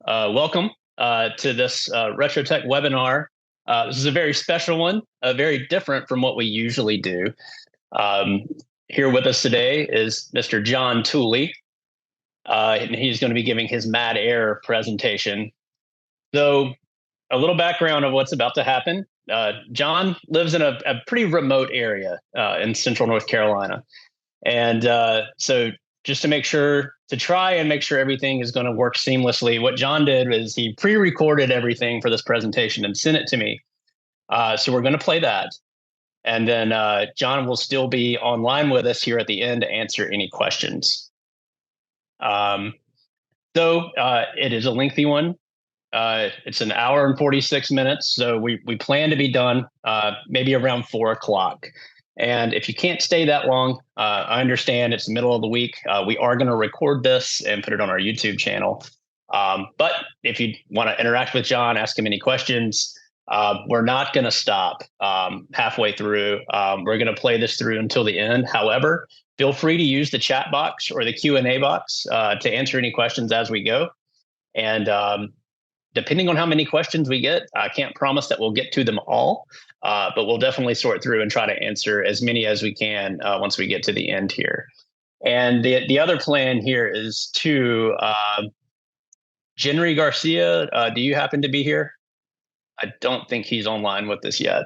Welcome to this Retrotec webinar. This is a very special one, very different from what we usually do. Um, Here with us today is Mr. John Tooley, and he's going to be giving his Mad Air presentation. So, a little background of what's about to happen. John lives in a pretty remote area in central North Carolina. And so just to try and make sure everything is going to work seamlessly, what John did is he pre-recorded everything for this presentation and sent it to me. So we're going to play that. And then John will still be online with us here at the end to answer any questions. It is a lengthy one. It's an hour and 46 minutes. So we plan to be done maybe around 4 o'clock. And if you can't stay that long, I understand it's the middle of the week. We are going to record this and put it on our YouTube channel. But if you want to interact with John, ask him any questions, we're not going to stop halfway through. We're going to play this through until the end. However, feel free to use the chat box or the Q&A box to answer any questions as we go. And depending on how many questions we get, I can't promise that we'll get to them all. But we'll definitely sort through and try to answer as many as we can once we get to the end here. And the other plan here is to Jenry Garcia. Do you happen to be here? I don't think he's online with us yet.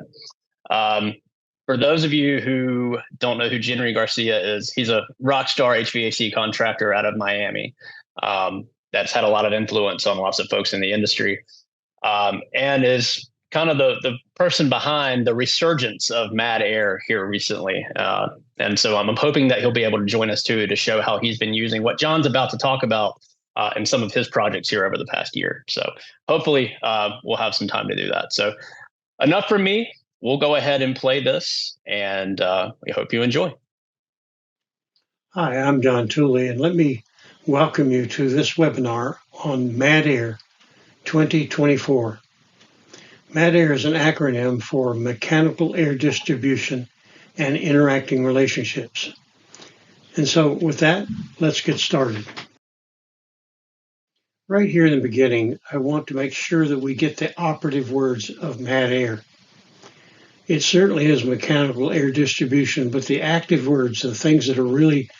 For those of you who don't know who Jenry Garcia is, he's a rock star HVAC contractor out of Miami. That's had a lot of influence on lots of folks in the industry, and is kind of the person behind the resurgence of Mad Air here recently. And so I'm hoping that he'll be able to join us too to show how he's been using what John's about to talk about in some of his projects here over the past year. So hopefully we'll have some time to do that. So enough from me. We'll go ahead and play this, and we hope you enjoy. Hi, I'm John Tooley, and let me welcome you to this webinar on Mad Air 2024. Mad Air is an acronym for Mechanical Air Distribution and Interacting Relationships. And so with that, let's get started. Right here in the beginning, I want to make sure that we get the operative words of Mad Air. It certainly is mechanical air distribution, but the active words, the things that are really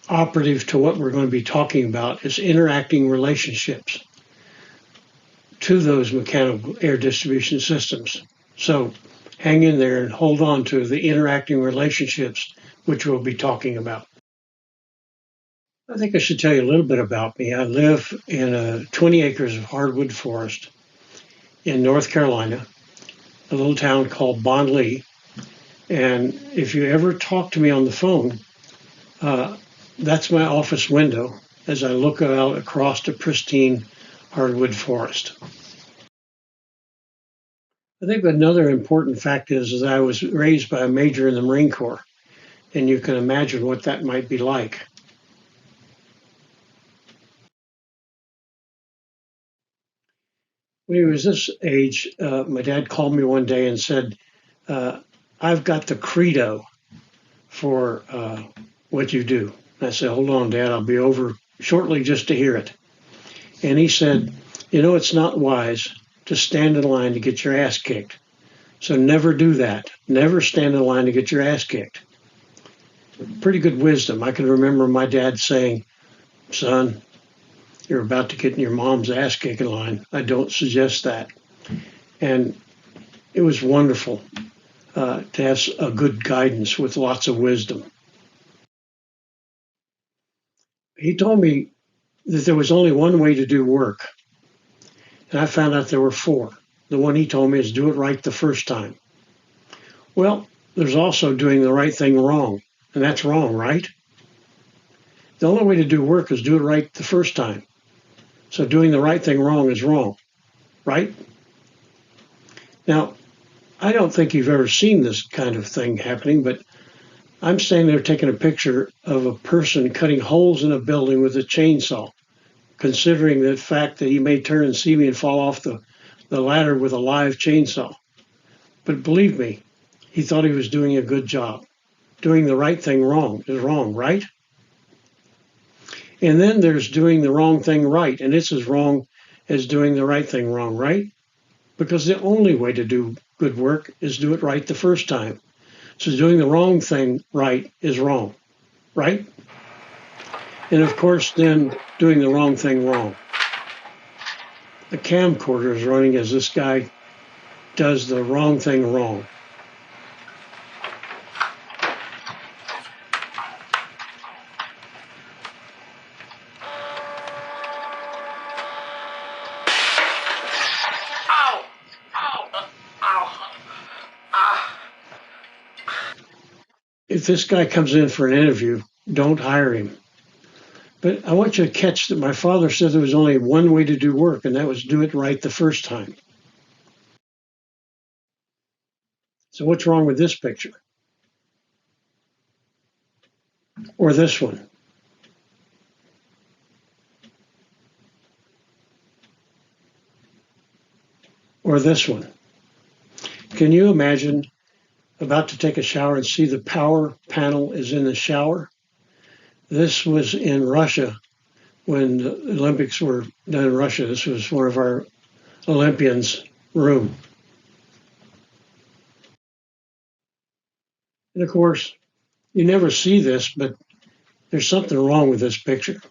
operative to what we're going to be talking about, is interacting relationships to those mechanical air distribution systems. So hang in there and hold on to the interacting relationships, which we'll be talking about. I think I should tell you a little bit about me. I live in 20 acres of hardwood forest in North Carolina, a little town called Bonlee. And if you ever talk to me on the phone, that's my office window as I look out across the pristine hardwood forest. I think another important fact is that I was raised by a major in the Marine Corps, and you can imagine what that might be like. When he was this age, my dad called me one day and said, I've got the credo for what you do. And I said, hold on, Dad, I'll be over shortly just to hear it. And he said, you know, it's not wise to stand in line to get your ass kicked. So never do that. Never stand in line to get your ass kicked. Pretty good wisdom. I can remember my dad saying, son, you're about to get in your mom's ass kicking line. I don't suggest that. And it was wonderful to have a good guidance with lots of wisdom. He told me that there was only one way to do work. And I found out there were 4. The one he told me is do it right the first time. Well, there's also doing the right thing wrong. And that's wrong, right? The only way to do work is do it right the first time. So doing the right thing wrong is wrong, right? Now, I don't think you've ever seen this kind of thing happening, but I'm standing there taking a picture of a person cutting holes in a building with a chainsaw, considering the fact that he may turn and see me and fall off the ladder with a live chainsaw. But believe me, he thought he was doing a good job. Doing the right thing wrong is wrong, right? And then there's doing the wrong thing right, and it's as wrong as doing the right thing wrong, right? Because the only way to do good work is do it right the first time. So doing the wrong thing right is wrong, right? And of course, then doing the wrong thing wrong. The camcorder is running as this guy does the wrong thing wrong. If this guy comes in for an interview, don't hire him. But I want you to catch that my father said there was only one way to do work, and that was do it right the first time. So what's wrong with this picture? Or this one? Or this one? Can you imagine about to take a shower and see the power panel is in the shower? This was in Russia when the Olympics were done in Russia. This was one of our Olympians' room. And of course, you never see this, but there's something wrong with this picture.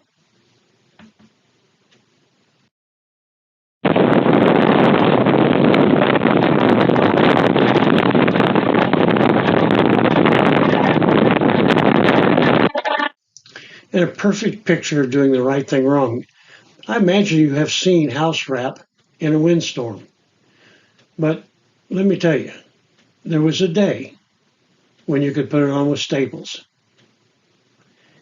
And a perfect picture of doing the right thing wrong. I imagine you have seen house wrap in a windstorm. But let me tell you, there was a day when you could put it on with staples.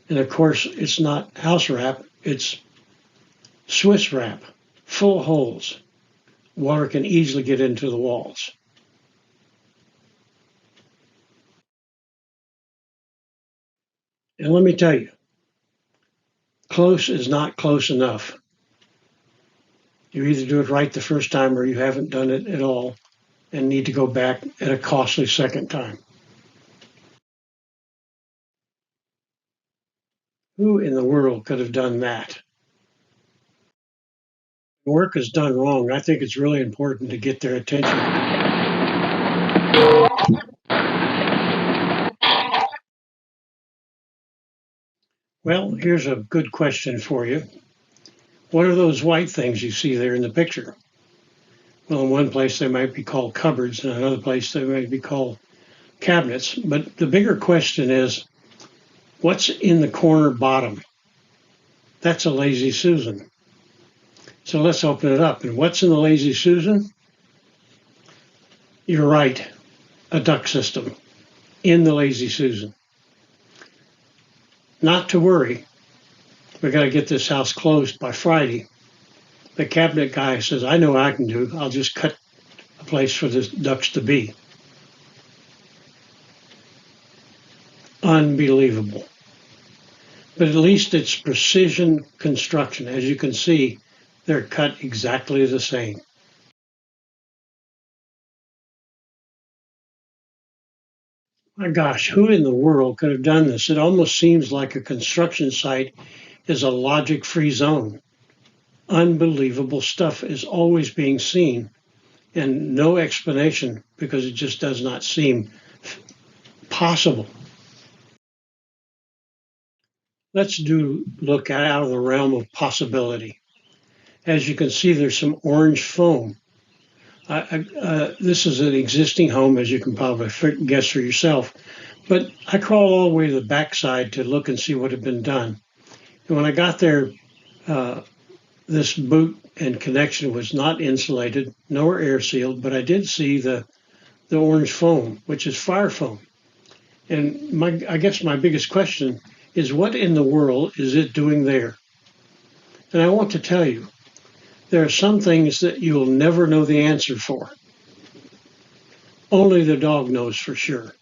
And of course, it's not house wrap, it's Swiss wrap, full holes. Water can easily get into the walls. And let me tell you, close is not close enough. You either do it right the first time or you haven't done it at all and need to go back at a costly second time. Who in the world could have done that? Work is done wrong. I think it's really important to get their attention. Well, here's a good question for you. What are those white things you see there in the picture? Well, in one place they might be called cupboards, in another place they might be called cabinets. But the bigger question is, what's in the corner bottom? That's a Lazy Susan. So let's open it up. And what's in the Lazy Susan? You're right, a duct system in the Lazy Susan. Not to worry, we got to get this house closed by Friday. The cabinet guy says, I know what I can do. I'll just cut a place for the ducts to be. Unbelievable. But at least it's precision construction. As you can see, they're cut exactly the same. My gosh, who in the world could have done this? It almost seems like a construction site is a logic-free zone. Unbelievable stuff is always being seen and no explanation because it just does not seem possible. Let's look out of the realm of possibility. As you can see, there's some orange foam. This is an existing home, as you can probably guess for yourself, but I crawled all the way to the backside to look and see what had been done. And when I got there, this boot and connection was not insulated, nor air sealed, but I did see the orange foam, which is fire foam. And I guess my biggest question is, what in the world is it doing there? And I want to tell you, there are some things that you'll never know the answer for. Only the dog knows for sure.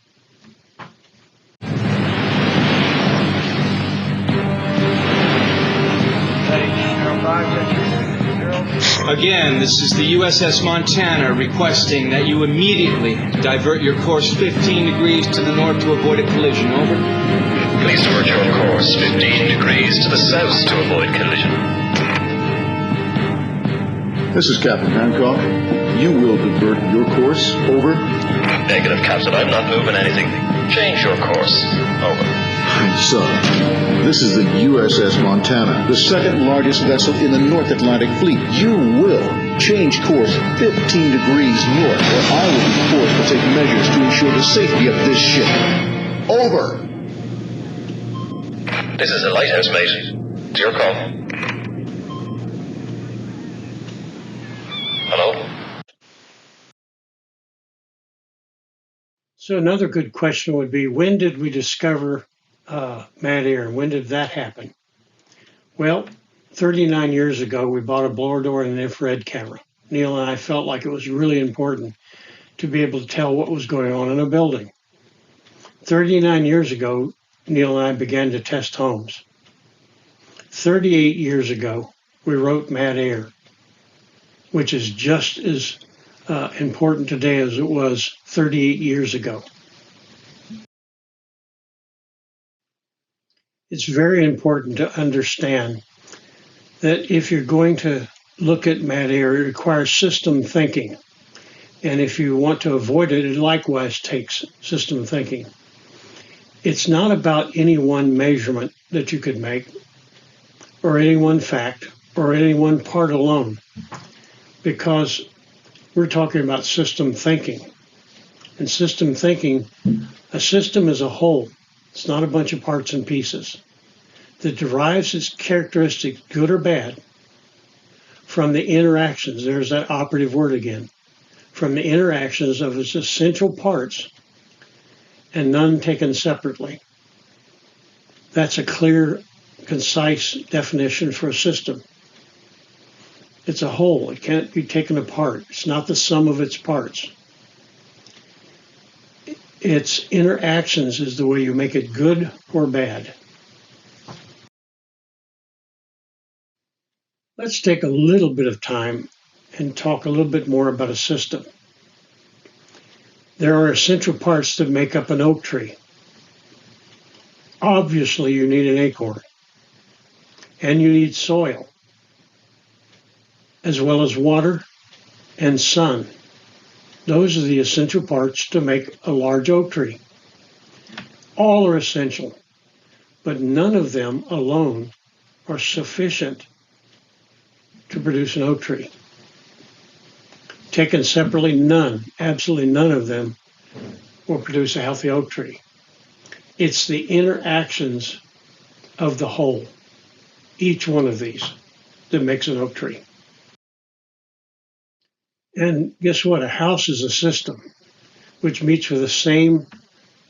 Again, this is the USS Montana requesting that you immediately divert your course 15 degrees to the north to avoid a collision. Over. Please divert your course 15 degrees to the south to avoid collision. This is Captain Hancock. You will divert your course. Over. Negative, Captain. I'm not moving anything. Change your course. Over. So, this is the USS Montana, the second largest vessel in the North Atlantic Fleet. You will change course 15 degrees north, or I will be forced to take measures to ensure the safety of this ship. Over. This is the lighthouse, mate. It's your call. Hello? So another good question would be, when did we discover mad air, and when did that happen? Well, 39 years ago, we bought a blower door and an infrared camera. Neil and I felt like it was really important to be able to tell what was going on in a building. 39 years ago, Neil and I began to test homes. 38 years ago, we wrote Mad Air, which is just as important today as it was 38 years ago. It's very important to understand that if you're going to look at mad air, it requires system thinking. And if you want to avoid it, it likewise takes system thinking. It's not about any one measurement that you could make, or any one fact, or any one part alone, because we're talking about system thinking. And system thinking, a system is a whole. It's not a bunch of parts and pieces that derives its characteristics, good or bad, from the interactions. There's that operative word again. From the interactions of its essential parts and none taken separately. That's a clear, concise definition for a system. It's a whole. It can't be taken apart. It's not the sum of its parts. Its interactions is the way you make it good or bad. Let's take a little bit of time and talk a little bit more about a system. There are essential parts that make up an oak tree. Obviously, you need an acorn, and you need soil, as well as water and sun. Those are the essential parts to make a large oak tree. All are essential, but none of them alone are sufficient to produce an oak tree. Taken separately, none, absolutely none of them will produce a healthy oak tree. It's the interactions of the whole, each one of these, that makes an oak tree. And guess what? A house is a system which meets with the same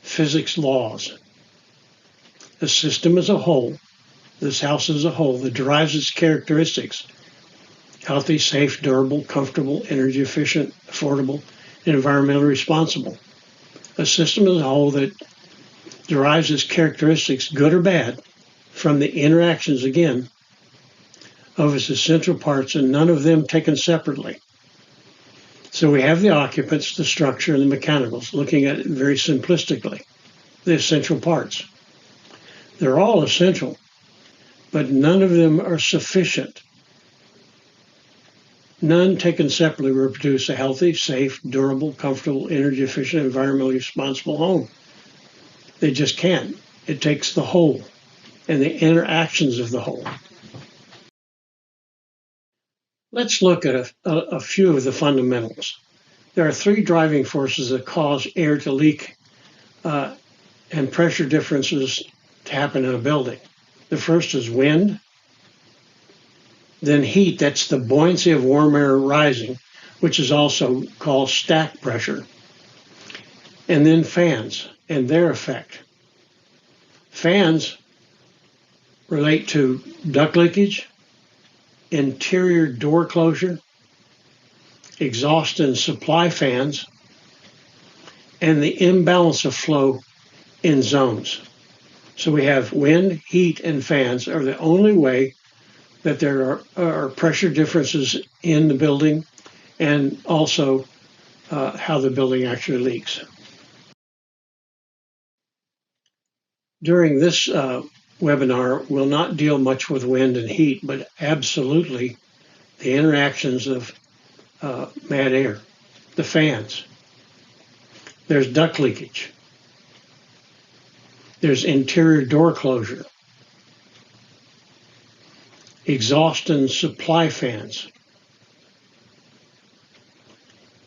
physics laws. The system as a whole, this house as a whole, that derives its characteristics: healthy, safe, durable, comfortable, energy efficient, affordable, and environmentally responsible. A system as a whole that derives its characteristics, good or bad, from the interactions, again, of its essential parts, and none of them taken separately. So we have the occupants, the structure, and the mechanicals, looking at it very simplistically, the essential parts. They're all essential, but none of them are sufficient. None taken separately will produce a healthy, safe, durable, comfortable, energy efficient, environmentally responsible home. They just can't. It takes the whole and the interactions of the whole. Let's look at a few of the fundamentals. There are three driving forces that cause air to leak and pressure differences to happen in a building. The first is wind, then heat, that's the buoyancy of warm air rising, which is also called stack pressure, and then fans and their effect. Fans relate to duct leakage, interior door closure, exhaust and supply fans, and the imbalance of flow in zones. So we have wind, heat, and fans are the only way that there are pressure differences in the building, and also how the building actually leaks. During this webinar, we'll not deal much with wind and heat, but absolutely the interactions of mad air, the fans. There's duct leakage. There's interior door closure, exhaust and supply fans,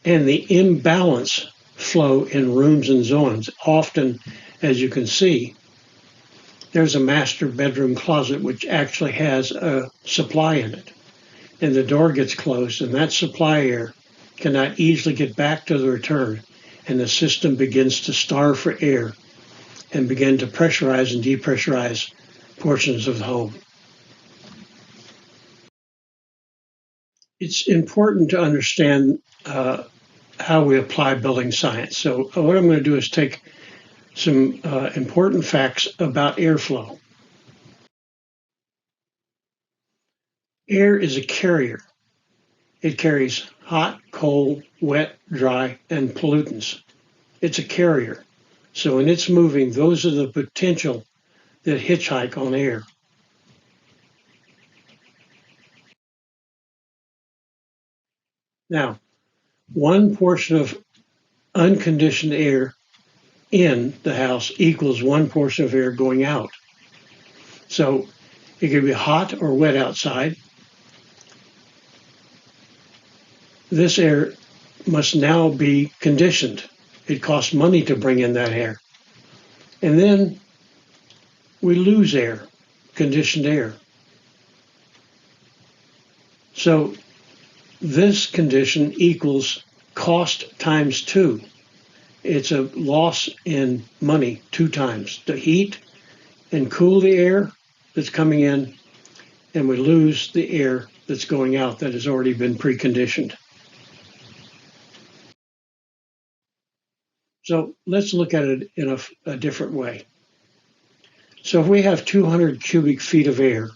and the imbalance flow in rooms and zones. Often, as you can see, there's a master bedroom closet which actually has a supply in it, and the door gets closed, and that supply air cannot easily get back to the return, and the system begins to starve for air and begin to pressurize and depressurize portions of the home. It's important to understand how we apply building science. So what I'm going to do is take some important facts about airflow. Air is a carrier. It carries hot, cold, wet, dry, and pollutants. It's a carrier. So when it's moving, those are the potential that hitchhike on air. Now, one portion of unconditioned air in the house equals one portion of air going out. So it could be hot or wet outside. This air must now be conditioned. It costs money to bring in that air. And then we lose air, conditioned air. So this condition equals cost times 2. It's a loss in money 2 times. To heat and cool the air that's coming in, and we lose the air that's going out that has already been preconditioned. So let's look at it in a different way. So if we have 200 cubic feet of air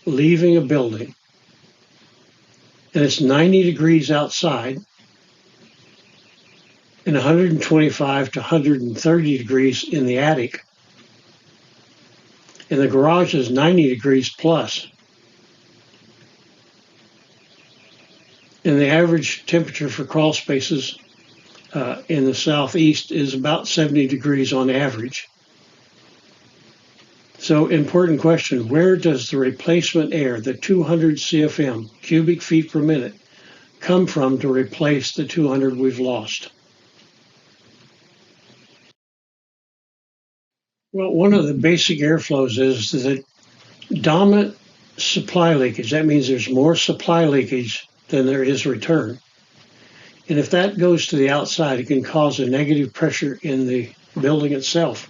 leaving a building, and it's 90 degrees outside, and 125 to 130 degrees in the attic, and the garage is 90 degrees plus, and the average temperature for crawl spaces in the southeast is about 70 degrees on average. So important question, where does the replacement air, the 200 CFM, cubic feet per minute, come from to replace the 200 we've lost? Well, one of the basic airflows is that dominant supply leakage, that means there's more supply leakage than there is return. And if that goes to the outside, it can cause a negative pressure in the building itself.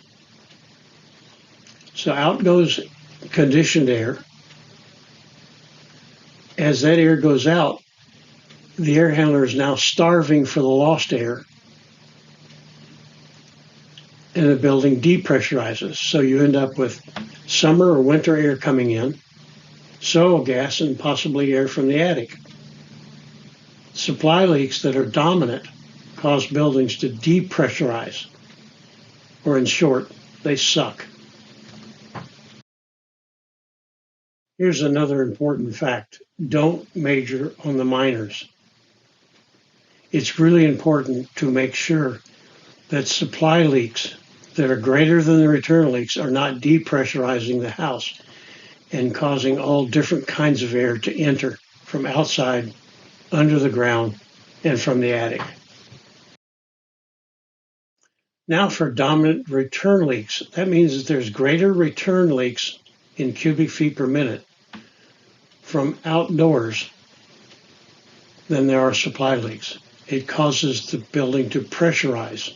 So out goes conditioned air. As that air goes out, the air handler is now starving for the lost air, and the building depressurizes. So you end up with summer or winter air coming in, soil gas, and possibly air from the attic. Supply leaks that are dominant cause buildings to depressurize, or in short, they suck. Here's another important fact. Don't major on the minors. It's really important to make sure that supply leaks that are greater than the return leaks are not depressurizing the house and causing all different kinds of air to enter from outside, under the ground, and from the attic. Now for dominant return leaks. That means that there's greater return leaks in cubic feet per minute from outdoors than there are supply leaks. It causes the building to pressurize.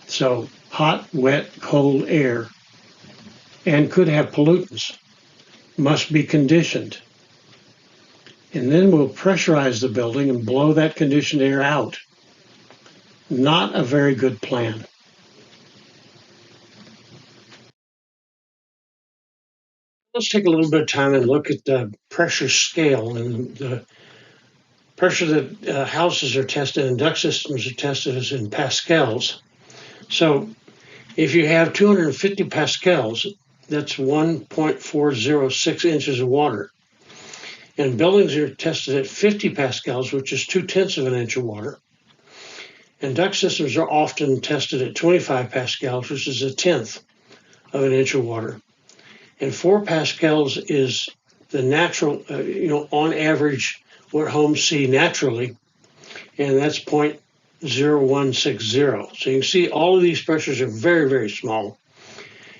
So hot, wet, cold air, and could have pollutants, must be conditioned. And then we'll pressurize the building and blow that conditioned air out. Not a very good plan. Let's take a little bit of time and look at the pressure scale. And the pressure that houses are tested and duct systems are tested is in pascals. So if you have 250 pascals, That's 1.406 inches of water. And buildings are tested at 50 pascals, which is 2/10 of an inch of water. And duct systems are often tested at 25 pascals, which is 1/10 of an inch of water. And 4 pascals is the natural, on average, what homes see naturally, and that's 0.0160. So you can see all of these pressures are very, very small.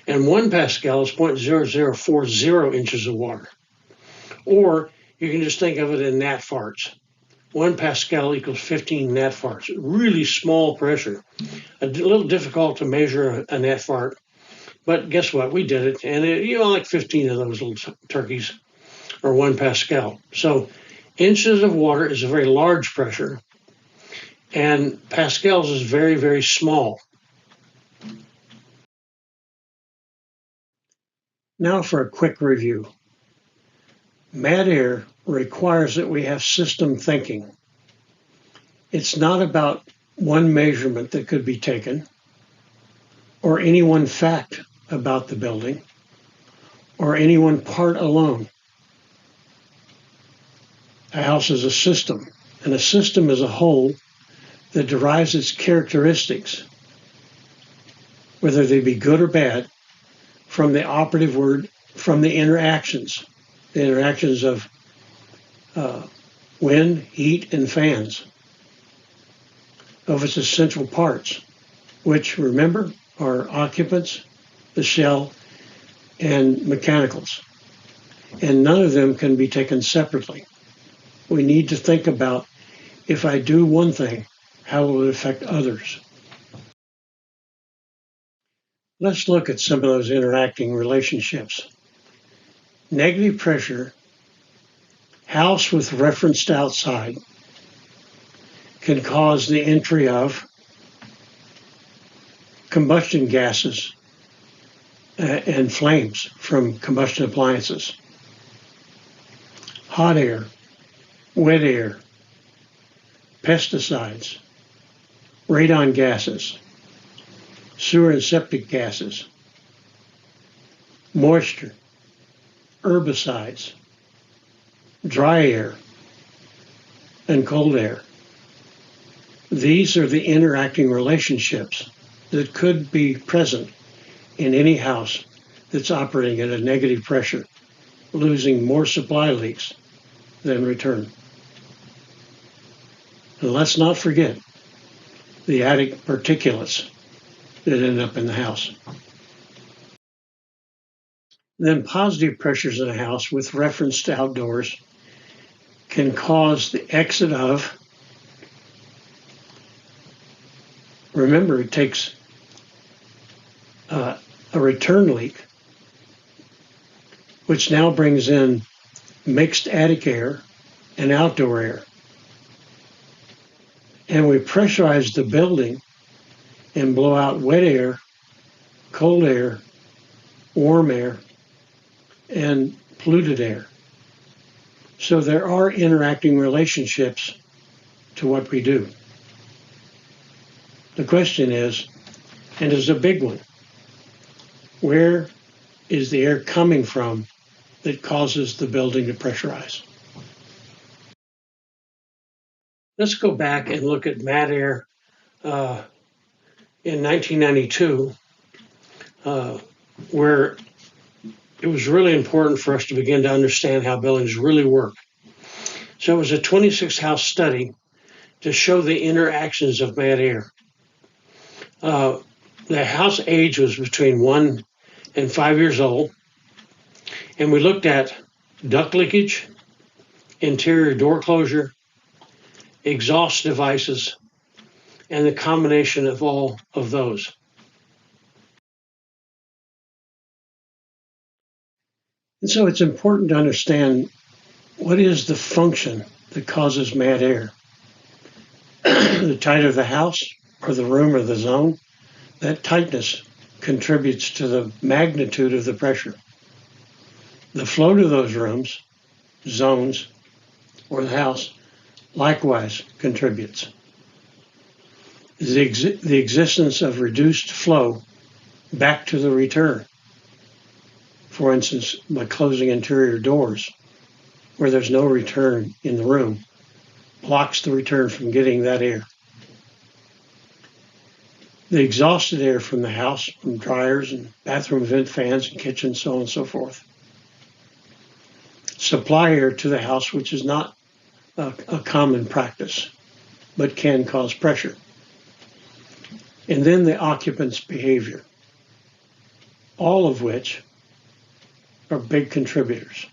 And 1 pascal is 0.0040 inches of water. Or you can just think of it in gnat farts. 1 pascal equals 15 gnat farts. Really small pressure. A little difficult to measure a gnat fart. But guess what? We did it. And like 15 of those little turkeys are 1 pascal. So inches of water is a very large pressure. And pascals is very, very small. Now for a quick review. Mad air requires that we have system thinking. It's not about one measurement that could be taken, or any one fact about the building, or any one part alone. A house is a system, and a system is a whole that derives its characteristics, whether they be good or bad, from the operative word, from the interactions of wind, heat, and fans, of its essential parts, which, remember, are occupants, the shell, and mechanicals. And none of them can be taken separately. We need to think about, if I do one thing, how will it affect others? Let's look at some of those interacting relationships. Negative pressure, house with reference to outside, can cause the entry of combustion gases and flames from combustion appliances. Hot air, wet air, pesticides, radon gases, sewer and septic gases, moisture, herbicides, dry air, and cold air. These are the interacting relationships that could be present in any house that's operating at a negative pressure, losing more supply leaks than return. And let's not forget the attic particulates that end up in the house. Then positive pressures in a house with reference to outdoors can cause the exit of, remember, it takes a return leak, which now brings in mixed attic air and outdoor air. And we pressurize the building and blow out wet air, cold air, warm air, and polluted air. So there are interacting relationships to what we do. The question is, and is a big one, where is the air coming from that causes the building to pressurize? Let's go back and look at mad air in 1992, where it was really important for us to begin to understand how buildings really work. So it was a 26-house study to show the interactions of mad air. The house age was between 1 and 5 years old, and we looked at duct leakage, interior door closure, exhaust devices, and the combination of all of those. And so it's important to understand what is the function that causes mad air. The tighter the house or the room or the zone, that tightness contributes to the magnitude of the pressure. The flow to those rooms, zones, or the house likewise contributes. The existence of reduced flow back to the return for instance, by closing interior doors where there's no return in the room, blocks the return from getting that air. The exhausted air from the house, from dryers and bathroom vent fans and kitchens, so on and so forth. Supply air to the house, which is not a common practice, but can cause pressure. And then the occupant's behavior, all of which are big contributors.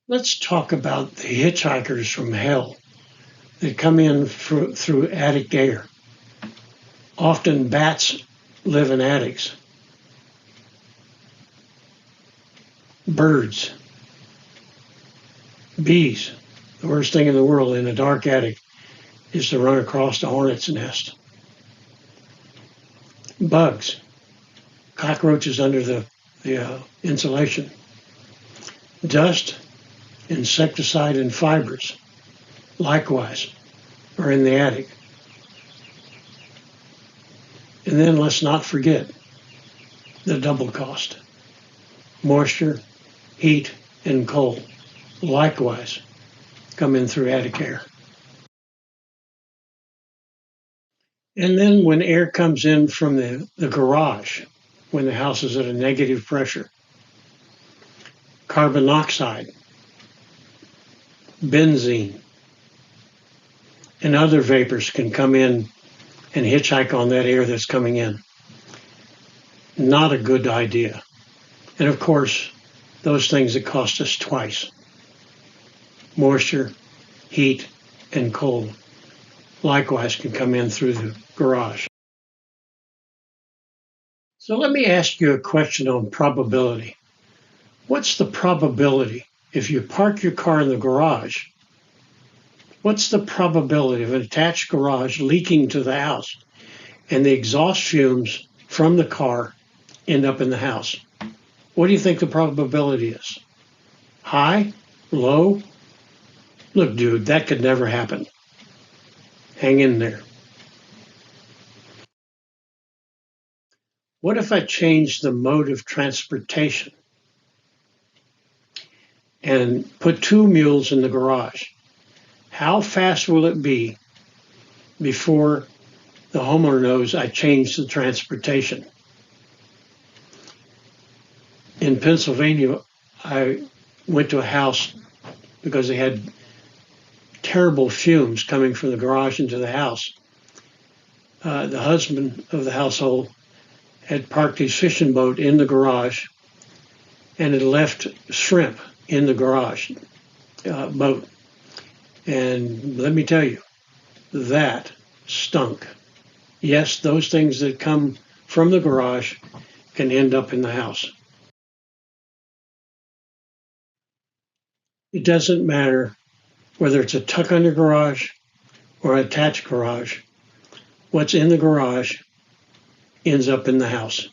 Let's talk about the hitchhikers from hell that come in through attic air. Often bats live in attics. Birds, bees. The worst thing in the world in a dark attic is to run across a hornet's nest. Bugs, cockroaches under the insulation. Dust, insecticide, and fibers, likewise, are in the attic. And then let's not forget the double cost. Moisture, heat, and cold, likewise, come in through attic air. And then when air comes in from the garage, when the house is at a negative pressure, carbon monoxide, benzene, and other vapors can come in and hitchhike on that air that's coming in. Not a good idea. And of course, those things that cost us twice. Moisture, heat, and cold likewise can come in through the garage. So let me ask you a question on probability. What's the probability if you park your car in the garage? What's the probability of an attached garage leaking to the house and the exhaust fumes from the car end up in the house? What do you think the probability is? High? Low? Look, dude, that could never happen. Hang in there. What if I change the mode of transportation and put 2 mules in the garage? How fast will it be before the homeowner knows I changed the transportation? In Pennsylvania, I went to a house because they had terrible fumes coming from the garage into the house. The husband of the household had parked his fishing boat in the garage and had left shrimp in the garage boat. And let me tell you, that stunk. Yes, those things that come from the garage can end up in the house. It doesn't matter whether it's a tuck-under garage or an attached garage. What's in the garage ends up in the house.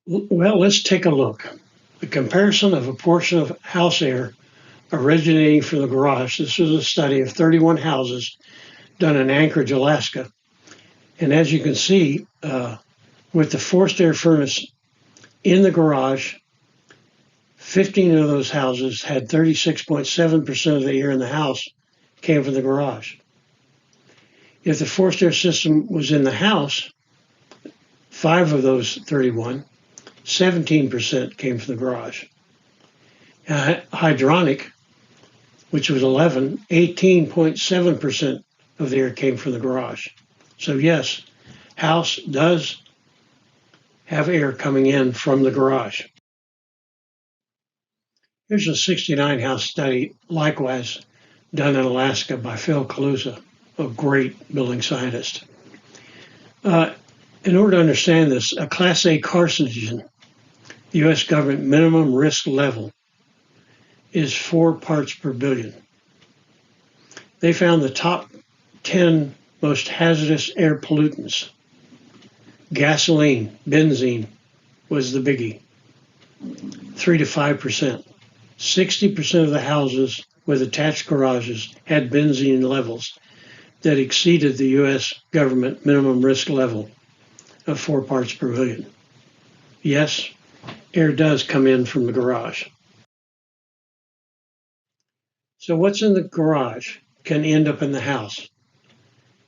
Well, let's take a look. The comparison of a portion of house air originating from the garage. This was a study of 31 houses done in Anchorage, Alaska. And as you can see, with the forced air furnace in the garage, 15 of those houses had 36.7% of the air in the house came from the garage. If the forced air system was in the house, 5 of those 31, 17% came from the garage. Hydronic, which was 11, 18.7% of the air came from the garage. So yes, house does have air coming in from the garage. Here's a 69 house study, likewise done in Alaska by Phil Kaluza, a great building scientist. In order to understand this, a Class A carcinogen, the U.S. government minimum risk level, is 4 parts per billion. They found the top 10 most hazardous air pollutants. Gasoline, benzene was the biggie, 3 to 5%. 60% of the houses with attached garages had benzene levels that exceeded the U.S. government minimum risk level of 4 parts per million. Yes, air does come in from the garage. So what's in the garage can end up in the house.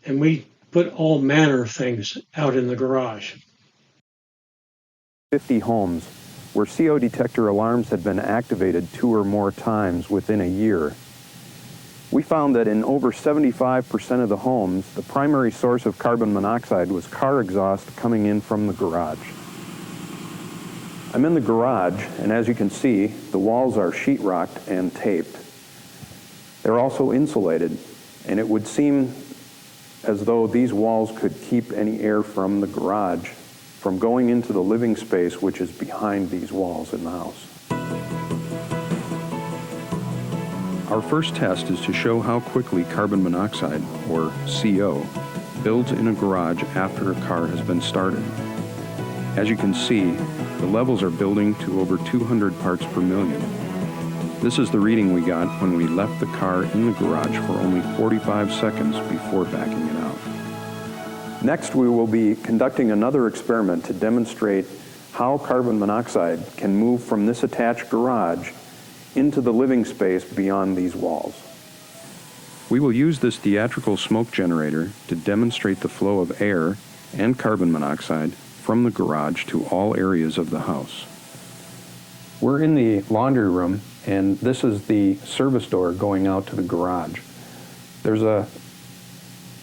And we put all manner of things out in the garage. 50 homes where CO detector alarms had been activated 2 or more times within a year. We found that in over 75% of the homes, the primary source of carbon monoxide was car exhaust coming in from the garage. I'm in the garage, and as you can see, the walls are sheetrocked and taped. They're also insulated, and it would seem as though these walls could keep any air from the garage from going into the living space which is behind these walls in the house. Our first test is to show how quickly carbon monoxide, or CO, builds in a garage after a car has been started. As you can see, the levels are building to over 200 parts per million. This is the reading we got when we left the car in the garage for only 45 seconds before backing it out. Next, we will be conducting another experiment to demonstrate how carbon monoxide can move from this attached garage into the living space beyond these walls. We will use this theatrical smoke generator to demonstrate the flow of air and carbon monoxide from the garage to all areas of the house. We're in the laundry room, and this is the service door going out to the garage. There's a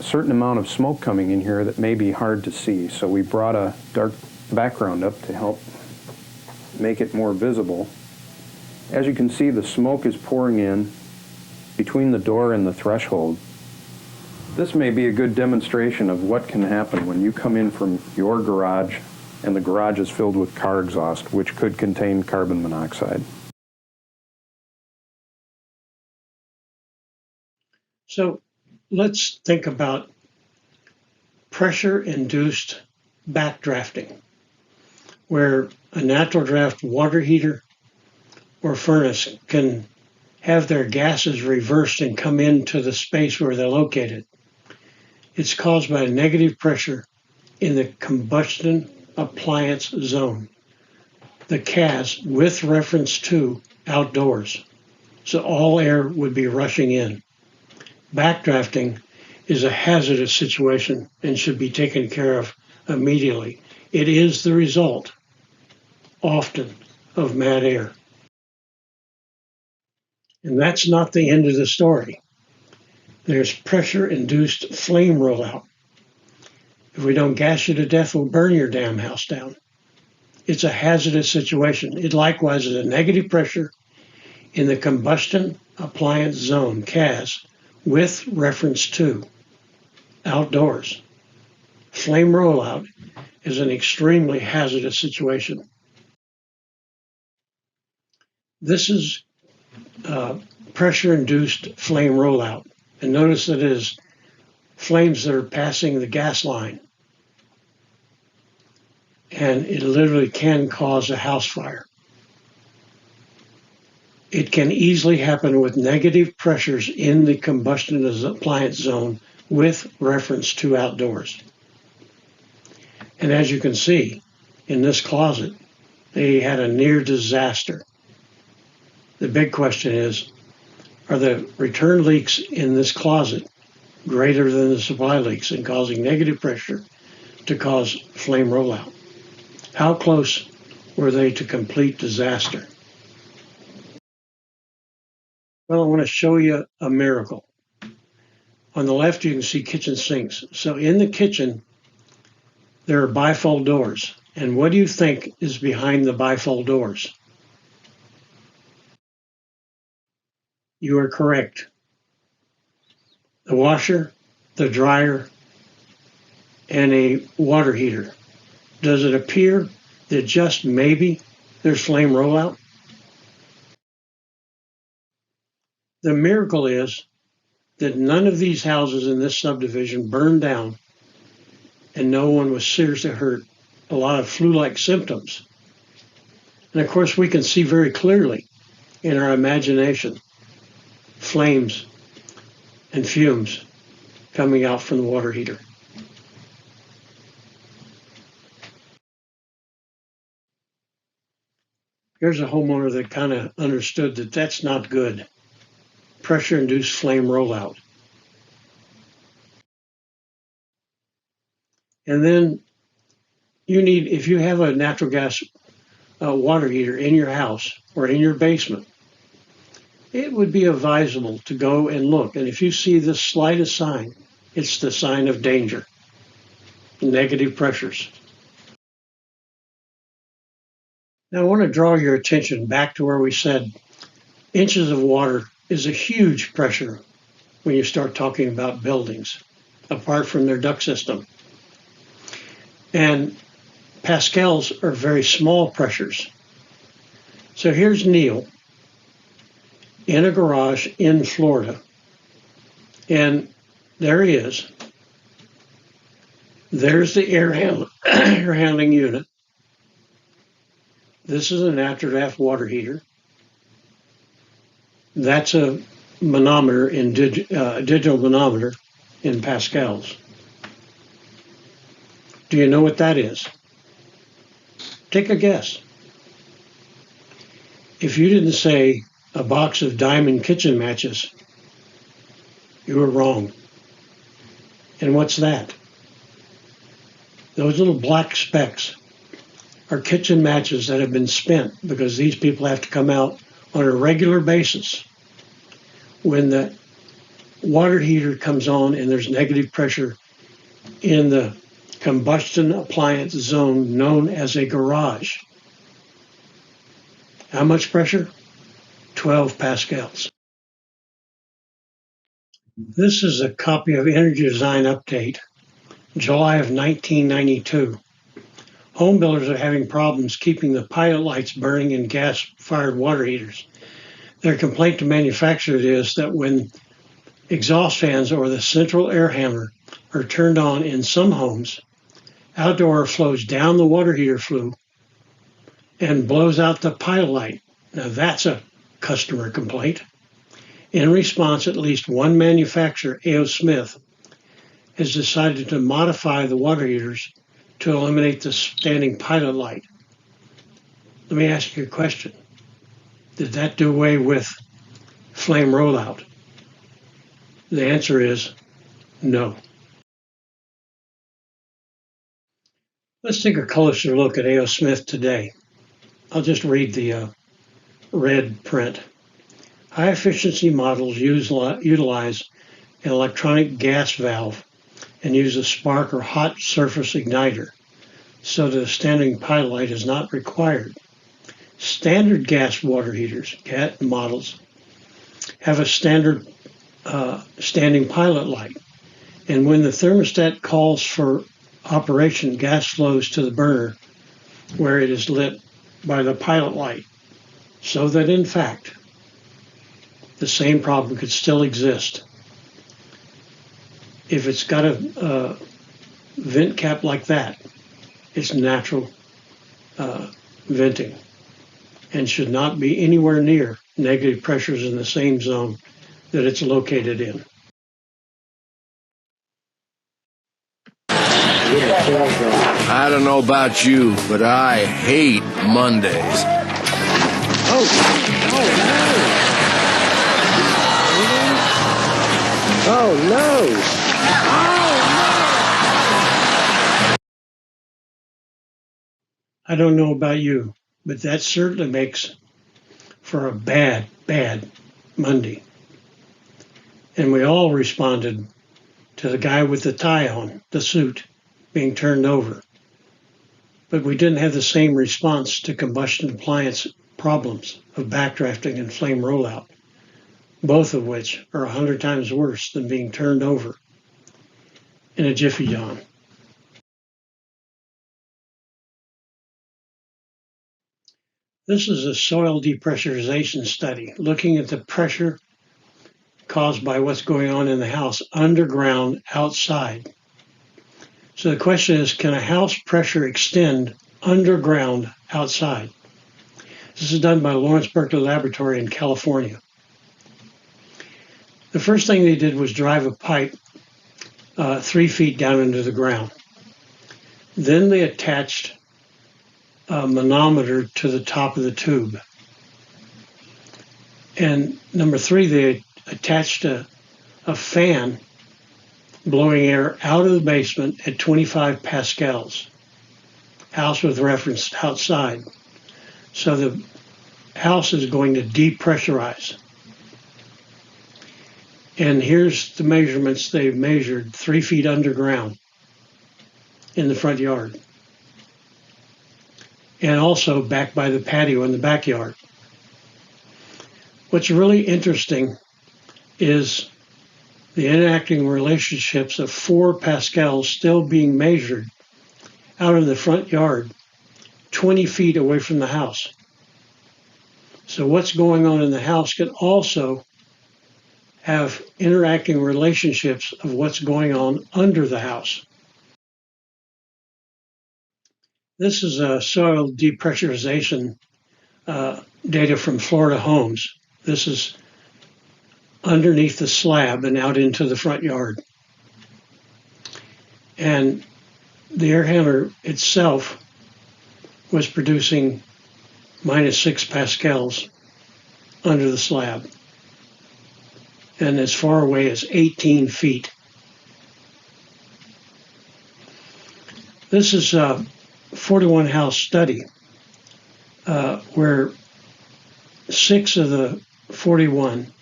certain amount of smoke coming in here that may be hard to see, so we brought a dark background up to help make it more visible. As you can see, the smoke is pouring in between the door and the threshold. This may be a good demonstration of what can happen when you come in from your garage and the garage is filled with car exhaust, which could contain carbon monoxide. So let's think about pressure-induced backdrafting, where a natural draft water heater or furnace can have their gases reversed and come into the space where they're located. It's caused by a negative pressure in the combustion appliance zone, the CAS, with reference to outdoors. So all air would be rushing in. Backdrafting is a hazardous situation and should be taken care of immediately. It is the result, often, of mad air. And that's not the end of the story. There's pressure-induced flame rollout. If we don't gas you to death, we'll burn your damn house down. It's a hazardous situation. It likewise is a negative pressure in the combustion appliance zone, CAS, with reference to outdoors. Flame rollout is an extremely hazardous situation. This is pressure-induced flame rollout. And notice that it is flames that are passing the gas line. And it literally can cause a house fire. It can easily happen with negative pressures in the combustion appliance zone with reference to outdoors. And as you can see, in this closet, they had a near disaster. The big question is, are the return leaks in this closet greater than the supply leaks and causing negative pressure to cause flame rollout? How close were they to complete disaster? Well, I want to show you a miracle. On the left, you can see kitchen sinks. So in the kitchen, there are bifold doors. And what do you think is behind the bifold doors? You are correct. The washer, the dryer, and a water heater. Does it appear that just maybe there's flame rollout? The miracle is that none of these houses in this subdivision burned down and no one was seriously hurt. A lot of flu-like symptoms. And of course, we can see very clearly in our imagination flames and fumes coming out from the water heater. Here's a homeowner that kind of understood that that's not good. Pressure-induced flame rollout. And then you need, if you have a natural gas water heater in your house or in your basement, it would be advisable to go and look. And if you see the slightest sign, it's the sign of danger, negative pressures. Now I want to draw your attention back to where we said inches of water is a huge pressure when you start talking about buildings, apart from their duct system. And pascals are very small pressures. So here's Neil in a garage in Florida. And there he is. There's the air handling unit. This is a natural gas water heater. That's a manometer in digital manometer in pascals. Do you know what that is? Take a guess. If you didn't say a box of diamond kitchen matches, you were wrong. And what's that? Those little black specks are kitchen matches that have been spent because these people have to come out on a regular basis when the water heater comes on and there's negative pressure in the combustion appliance zone known as a garage. How much pressure? 12 pascals. This is a copy of Energy Design Update, July of 1992. Home builders are having problems keeping the pilot lights burning in gas-fired water heaters. Their complaint to manufacturers is that when exhaust fans or the central air handler are turned on in some homes, outdoor air flows down the water heater flue and blows out the pilot light. Now that's a customer complaint. In response, at least one manufacturer, A.O. Smith, has decided to modify the water heaters to eliminate the standing pilot light. Let me ask you a question. Did that do away with flame rollout? The answer is no. Let's take a closer look at A.O. Smith today. I'll just read the red print. High efficiency models utilize an electronic gas valve and use a spark or hot surface igniter so that a standing pilot light is not required. Standard gas water heaters, CAT models, have a standard standing pilot light. And when the thermostat calls for operation, gas flows to the burner where it is lit by the pilot light, so that in fact, the same problem could still exist. If it's got a vent cap like that, it's natural venting and should not be anywhere near negative pressures in the same zone that it's located in. I don't know about you, but I hate Mondays. Oh no! I don't know about you, but that certainly makes for a bad Monday. And we all responded to the guy with the tie on, the suit, being turned over. But we didn't have the same response to combustion appliance problems of backdrafting and flame rollout, both of which are 100 times worse than being turned over in a Jiffy John. This is a soil depressurization study looking at the pressure caused by what's going on in the house underground outside. So the question is, can a house pressure extend underground outside? This is done by Lawrence Berkeley Laboratory in California. The first thing they did was drive a pipe 3 feet down into the ground. Then they attached a manometer to the top of the tube. And number 3, they attached a fan blowing air out of the basement at 25 pascals. House was referenced outside. So the house is going to depressurize. And here's the measurements they've measured 3 feet underground in the front yard. And also back by the patio in the backyard. What's really interesting is the interacting relationships of 4 pascals still being measured out in the front yard, 20 feet away from the house. So what's going on in the house can also have interacting relationships of what's going on under the house. This is a soil depressurization data from Florida homes. This is underneath the slab and out into the front yard. And the air handler itself was producing -6 pascals under the slab and as far away as 18 feet. This is a 41 house study where 6 of the 41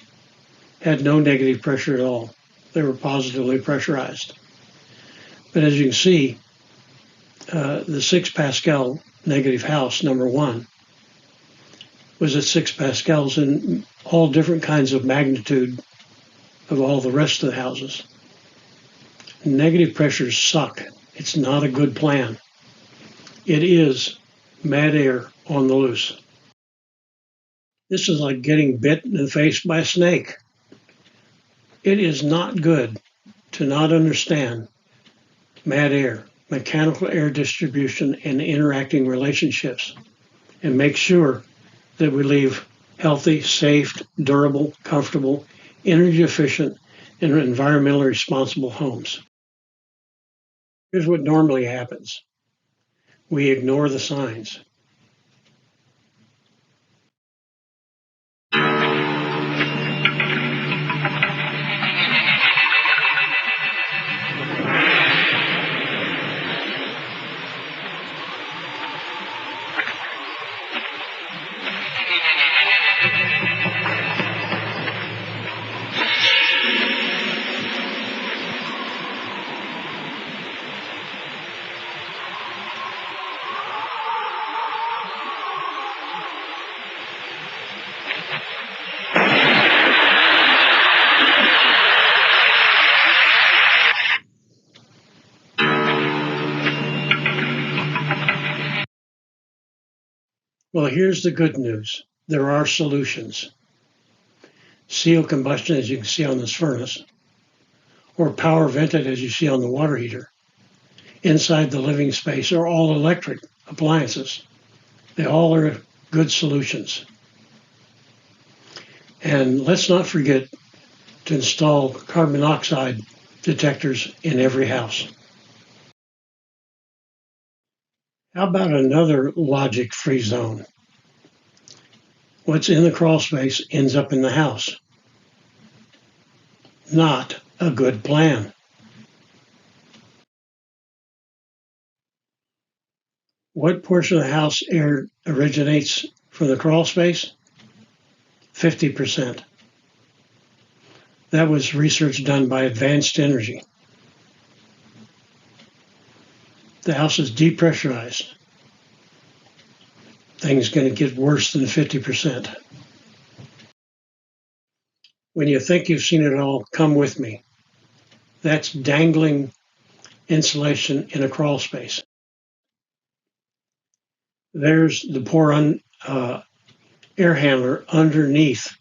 had no negative pressure at all. They were positively pressurized. But as you can see, the 6 pascal negative house, number 1, was at 6 pascals in all different kinds of magnitude of all the rest of the houses. Negative pressures suck. It's not a good plan. It is mad air on the loose. This is like getting bit in the face by a snake. It is not good to not understand mad air, mechanical air distribution, and interacting relationships, and make sure that we leave healthy, safe, durable, comfortable, energy efficient, and environmentally responsible homes. Here's what normally happens. We ignore the signs. Well, here's the good news. There are solutions. Seal combustion, as you can see on this furnace, or power vented, as you see on the water heater, inside the living space, are all electric appliances. They all are good solutions. And let's not forget to install carbon monoxide detectors in every house. How about another logic-free zone? What's in the crawl space ends up in the house. Not a good plan. What portion of the house air originates from the crawl space? 50%. That was research done by Advanced Energy. The house is depressurized. Things going to get worse than 50%. When you think you've seen it all, come with me. That's dangling insulation in a crawl space. There's the poor air handler underneath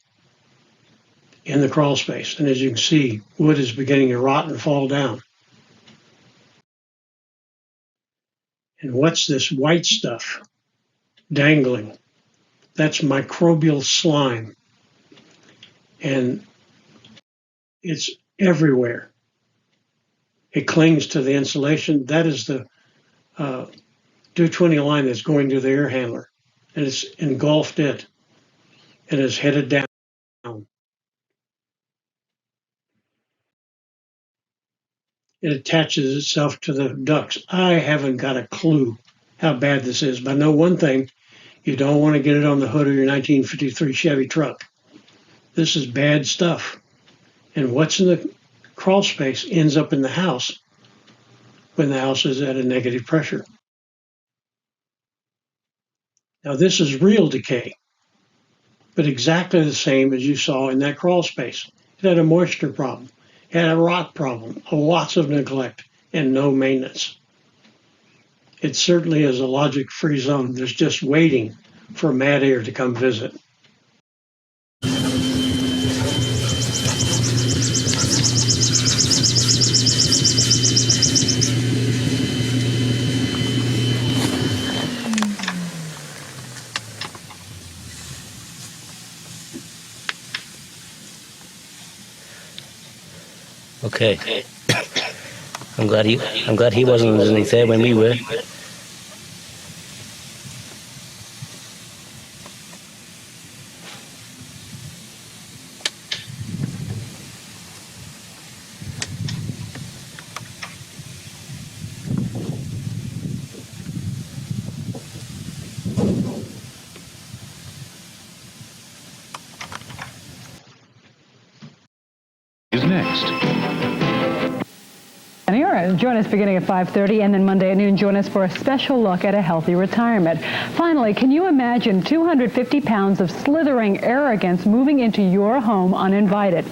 in the crawl space. And as you can see, wood is beginning to rot and fall down. And what's this white stuff dangling? That's microbial slime. And it's everywhere. It clings to the insulation. That is the 220 line that's going to the air handler, and it's engulfed it and is headed down. It attaches itself to the ducts. I haven't got a clue how bad this is, but I know one thing: you don't want to get it on the hood of your 1953 Chevy truck. This is bad stuff. And what's in the crawl space ends up in the house when the house is at a negative pressure. Now, this is real decay, but exactly the same as you saw in that crawl space. It had a moisture problem, it had a rot problem, lots of neglect, and no maintenance. It certainly is a logic-free zone. There's just waiting for mad air to come visit. Okay. I'm glad he wasn't underneath there when we were. Is next. Join us beginning at 5:30 and then Monday at noon. Join us for a special look at a healthy retirement. Finally, can you imagine 250 pounds of slithering arrogance moving into your home uninvited?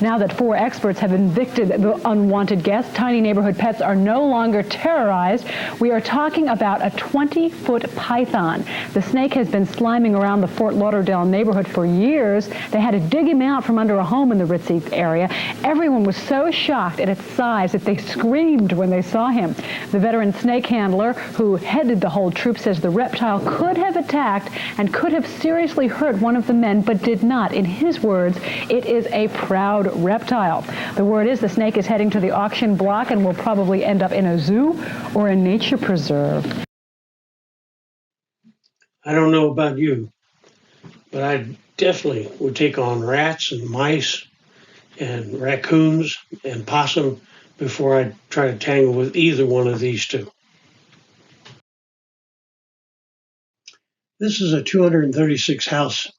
Now that 4 experts have evicted the unwanted guests, tiny neighborhood pets are no longer terrorized. We are talking about a 20-foot python. The snake has been sliming around the Fort Lauderdale neighborhood for years. They had to dig him out from under a home in the ritzy area. Everyone was so shocked at its size that they screamed when they saw him. The veteran snake handler who headed the whole troop says the reptile could have attacked and could have seriously hurt one of the men, but did not. In his words, it is a proud reptile. The word is the snake is heading to the auction block and will probably end up in a zoo or a nature preserve. I don't know about you, but I definitely would take on rats and mice and raccoons and possum before I try to tangle with either one of these two. This is a 236 house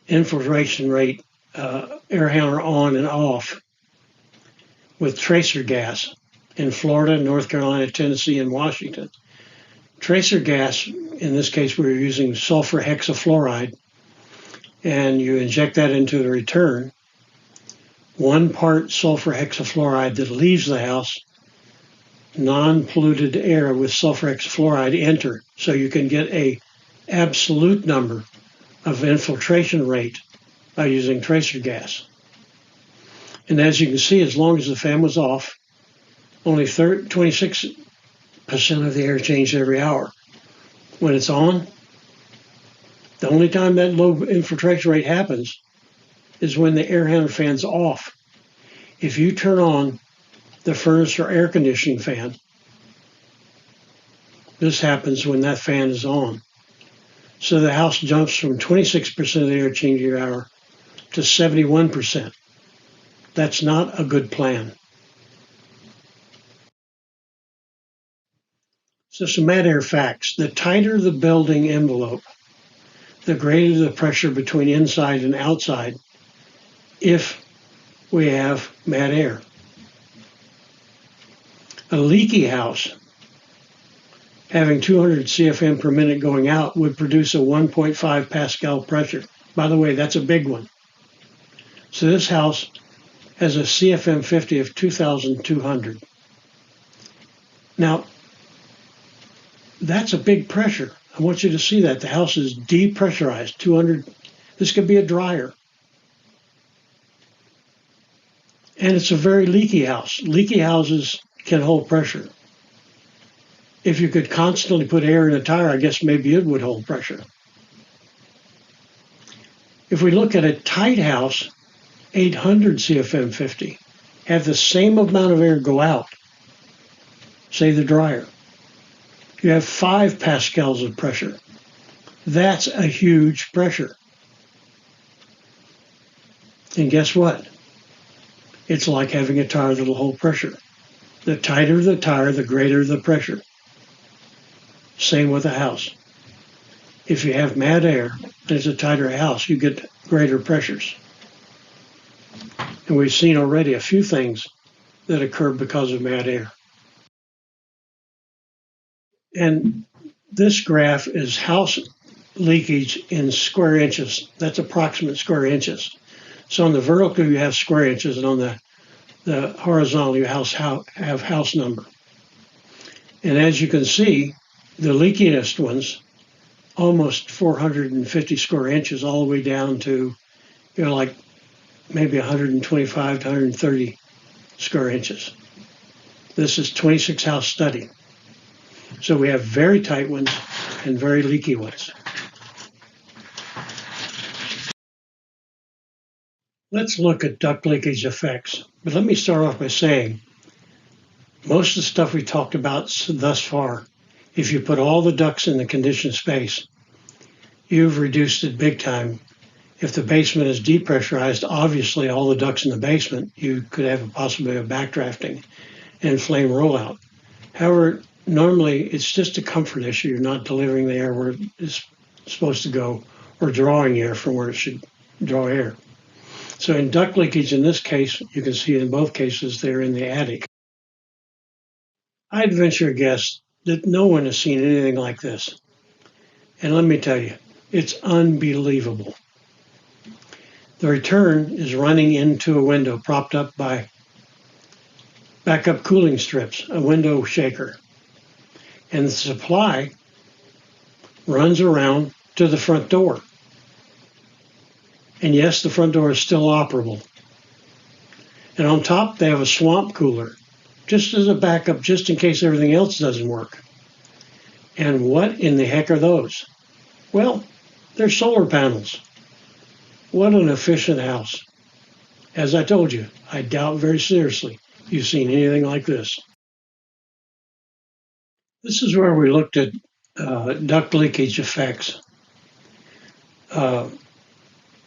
infiltration rate air handler on and off with tracer gas in Florida, North Carolina, Tennessee, and Washington. Tracer gas, in this case, we're using sulfur hexafluoride, and you inject that into the return. 1 part sulfur hexafluoride that leaves the house, non-polluted air with sulfur hexafluoride enter, so you can get a absolute number of infiltration rate by using tracer gas. And as you can see, as long as the fan was off, only 26% of the air changed every hour. When it's on, the only time that low infiltration rate happens is when the air handler fan's off. If you turn on the furnace or air conditioning fan, this happens when that fan is on. So the house jumps from 26% of the air change every hour to 71%. That's not a good plan. So some mad air facts. The tighter the building envelope, the greater the pressure between inside and outside if we have mad air. A leaky house having 200 CFM per minute going out would produce a 1.5 Pascal pressure. By the way, that's a big one. So this house has a CFM 50 of 2,200. Now, that's a big pressure. I want you to see that. The house is depressurized, 200. This could be a dryer. And it's a very leaky house. Leaky houses can hold pressure. If you could constantly put air in a tire, I guess maybe it would hold pressure. If we look at a tight house, 800 CFM 50, have the same amount of air go out say the dryer. You have 5 pascals of pressure. That's a huge pressure. And guess what? It's like having a tire that'll hold pressure. The tighter the tire, the greater the pressure. Same with a house. If you have mad air and it's a tighter house, you get greater pressures. And we've seen already a few things that occur because of mad air. And this graph is house leakage in square inches. That's approximate square inches. So on the vertical, you have square inches, and on the horizontal, you have house number. And as you can see, the leakiest ones, almost 450 square inches, all the way down to, like maybe 125 to 130 square inches. This is 26 house study. So we have very tight ones and very leaky ones. Let's look at duct leakage effects. But let me start off by saying, most of the stuff we talked about thus far, if you put all the ducts in the conditioned space, you've reduced it big time. If the basement is depressurized, obviously all the ducts in the basement, you could have a possibility of backdrafting and flame rollout. However, normally it's just a comfort issue. You're not delivering the air where it's supposed to go or drawing air from where it should draw air. So in duct leakage, in this case, you can see in both cases they're in the attic. I'd venture a guess that no one has seen anything like this. And let me tell you, it's unbelievable. The return is running into a window propped up by backup cooling strips, a window shaker. And the supply runs around to the front door. And yes, the front door is still operable. And on top, they have a swamp cooler, just as a backup, just in case everything else doesn't work. And what in the heck are those? Well, they're solar panels. What an efficient house. As I told you, I doubt very seriously you've seen anything like this. This is where we looked at duct leakage effects.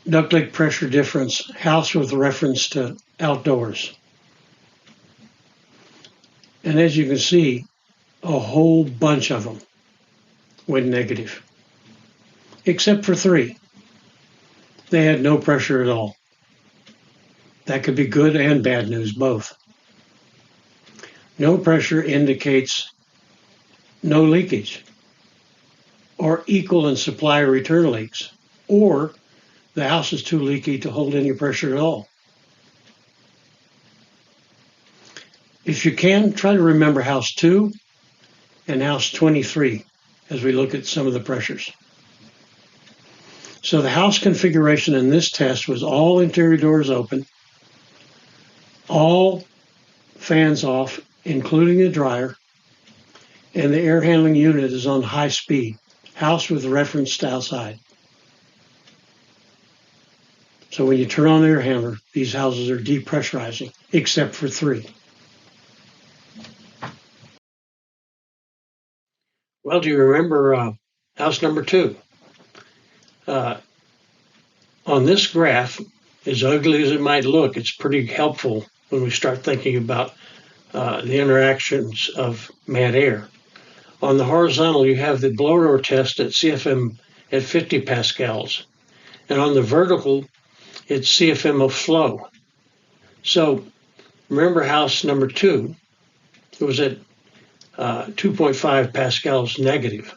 Duct leak pressure difference, house with reference to outdoors. And as you can see, a whole bunch of them went negative, except for 3. They had no pressure at all. That could be good and bad news, both. No pressure indicates no leakage, or equal in supply or return leaks, or the house is too leaky to hold any pressure at all. If you can, try to remember house 2 and house 23 as we look at some of the pressures. So the house configuration in this test was all interior doors open, all fans off, including the dryer, and the air handling unit is on high speed, house with reference to outside. So when you turn on the air handler, these houses are depressurizing, except for 3. Well, do you remember house number 2? On this graph, as ugly as it might look, it's pretty helpful when we start thinking about the interactions of mad air. On the horizontal, you have the blower test at CFM at 50 pascals. And on the vertical, it's CFM of flow. So remember house number 2, it was at 2.5 pascals negative.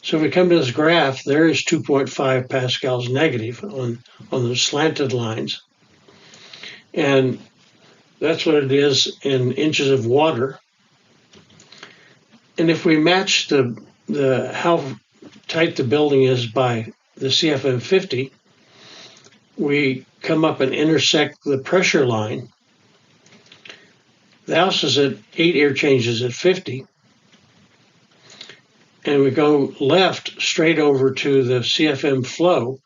So if we come to this graph, there is 2.5 pascals negative on the slanted lines. And that's what it is in inches of water. And if we match the how tight the building is by the CFM 50, we come up and intersect the pressure line. The house is at 8 air changes at 50. And we go left straight over to the CFM flow.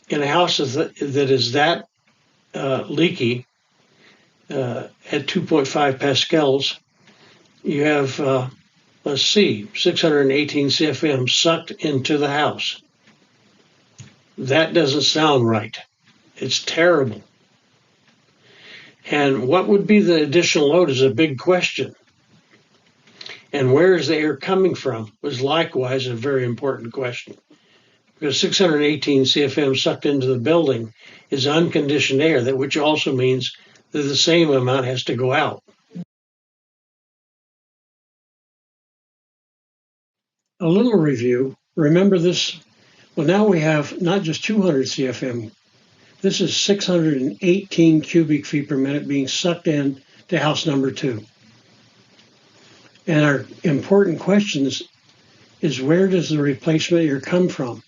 In a house that is that leaky at 2.5 pascals, you have, let's see, 618 CFM sucked into the house. That doesn't sound right. It's terrible. And what would be the additional load is a big question. And where is the air coming from was likewise a very important question. Because 618 CFM sucked into the building is unconditioned air, which also means that the same amount has to go out. A little review. Remember this. Well, now we have not just 200 CFM. This is 618 cubic feet per minute being sucked in to house number 2. And our important question is where does the replacement air come from?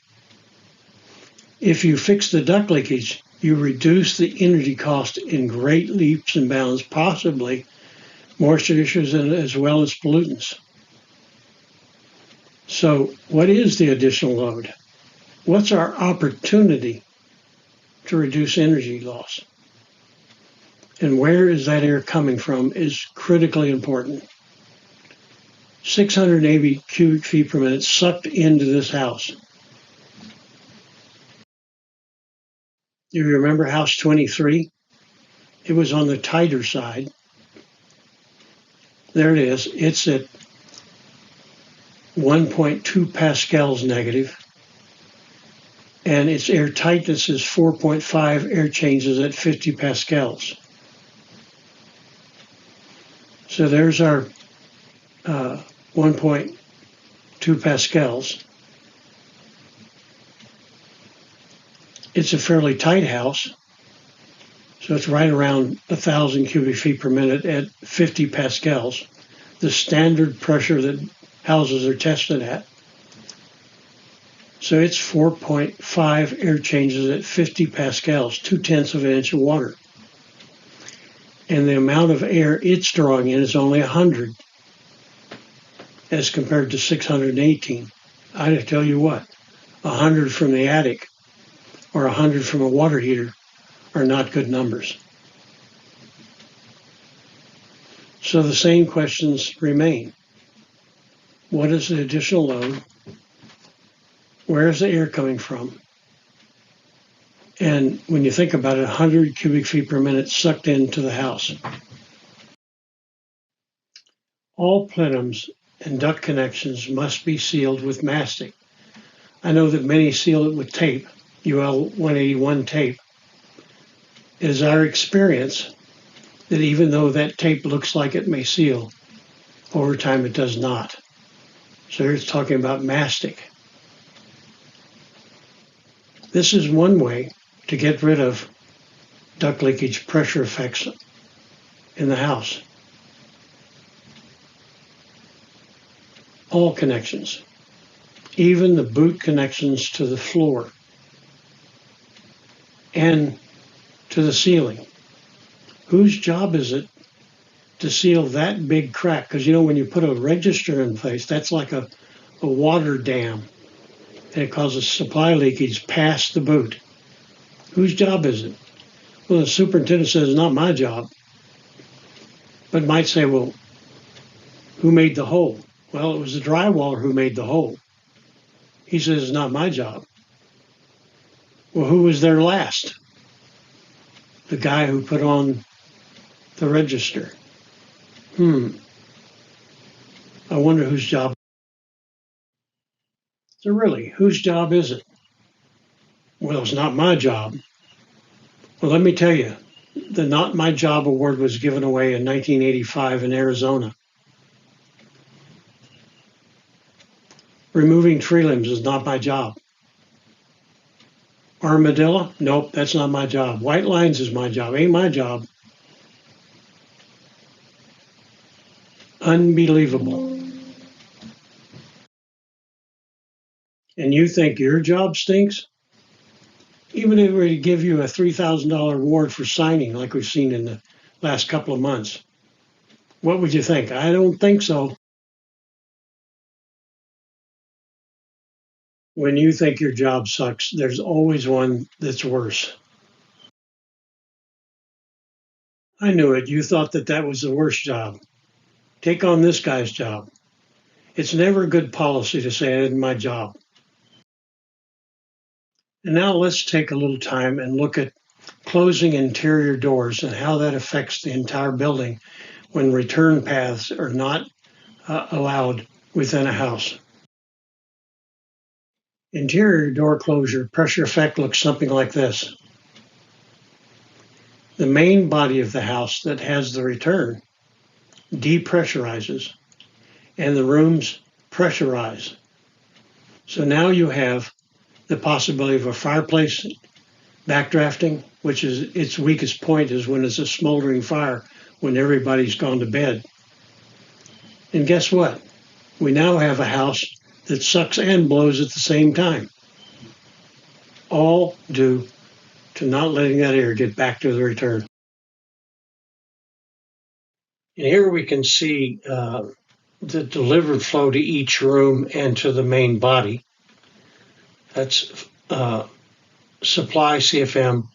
If you fix the duct leakage, you reduce the energy cost in great leaps and bounds, possibly moisture issues as well as pollutants. So what is the additional load? What's our opportunity to reduce energy loss? And where is that air coming from is critically important. 680 cubic feet per minute sucked into this house. You remember house 23? It was on the tighter side. There it is. It's at 1.2 pascals negative. And its air tightness is 4.5 air changes at 50 pascals. So there's our 1.2 pascals. It's a fairly tight house, so it's right around 1,000 cubic feet per minute at 50 pascals, the standard pressure that houses are tested at. So it's 4.5 air changes at 50 pascals, 0.2 of an inch of water. And the amount of air it's drawing in is only 100 as compared to 618. I tell you what, 100 from the attic or 100 from a water heater are not good numbers. So the same questions remain. What is the additional load? Where is the air coming from? And when you think about it, 100 cubic feet per minute sucked into the house. All plenums and duct connections must be sealed with mastic. I know that many seal it with tape, UL 181 tape. It is our experience that even though that tape looks like it may seal, over time it does not. So here's talking about mastic. This is one way to get rid of duct leakage pressure effects in the house. All connections, even the boot connections to the floor and to the ceiling. Whose job is it to seal that big crack? Because you know, when you put a register in place, that's like a water dam, and it causes supply leakage past the boot. Whose job is it? Well, the superintendent says it's not my job, but might say, well, who made the hole? Well, it was the drywaller who made the hole. He says it's not my job. Well, who was there last? The guy who put on the register. I wonder whose job. So really, whose job is it? Well, it's not my job. Well, let me tell you, the Not My Job award was given away in 1985 in Arizona. Removing tree limbs is not my job. Armadillo? Nope, that's not my job. White lines is my job. Ain't my job. Unbelievable. And you think your job stinks? Even if we were to give you a $3,000 award for signing, like we've seen in the last couple of months, what would you think? I don't think so. When you think your job sucks, there's always one that's worse. I knew it. You thought that that was the worst job. take on this guy's job. It's never a good policy to say I did my job. And now let's take a little time and look at closing interior doors and how that affects the entire building when return paths are not allowed within a house. Interior door closure pressure effect looks something like this. The main body of the house that has the return depressurizes and the rooms pressurize. So now you have the possibility of a fireplace backdrafting, which is its weakest point is when it's a smoldering fire when everybody's gone to bed. And guess what? We now have a house that sucks and blows at the same time. All due to not letting that air get back to the return. And here we can see the delivered flow to each room and to the main body. That's supply CFM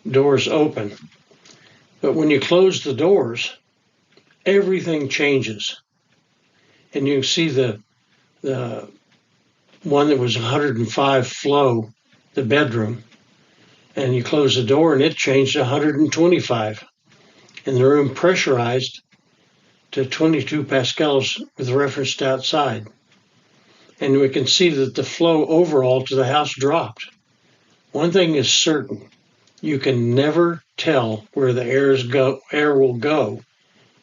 doors open. But when you close the doors, everything changes. And you can see the one that was 105 flow, the bedroom, and you close the door and it changed to 125. And the room pressurized to 22 pascals with reference to outside. And we can see that the flow overall to the house dropped. One thing is certain, you can never tell where the air will go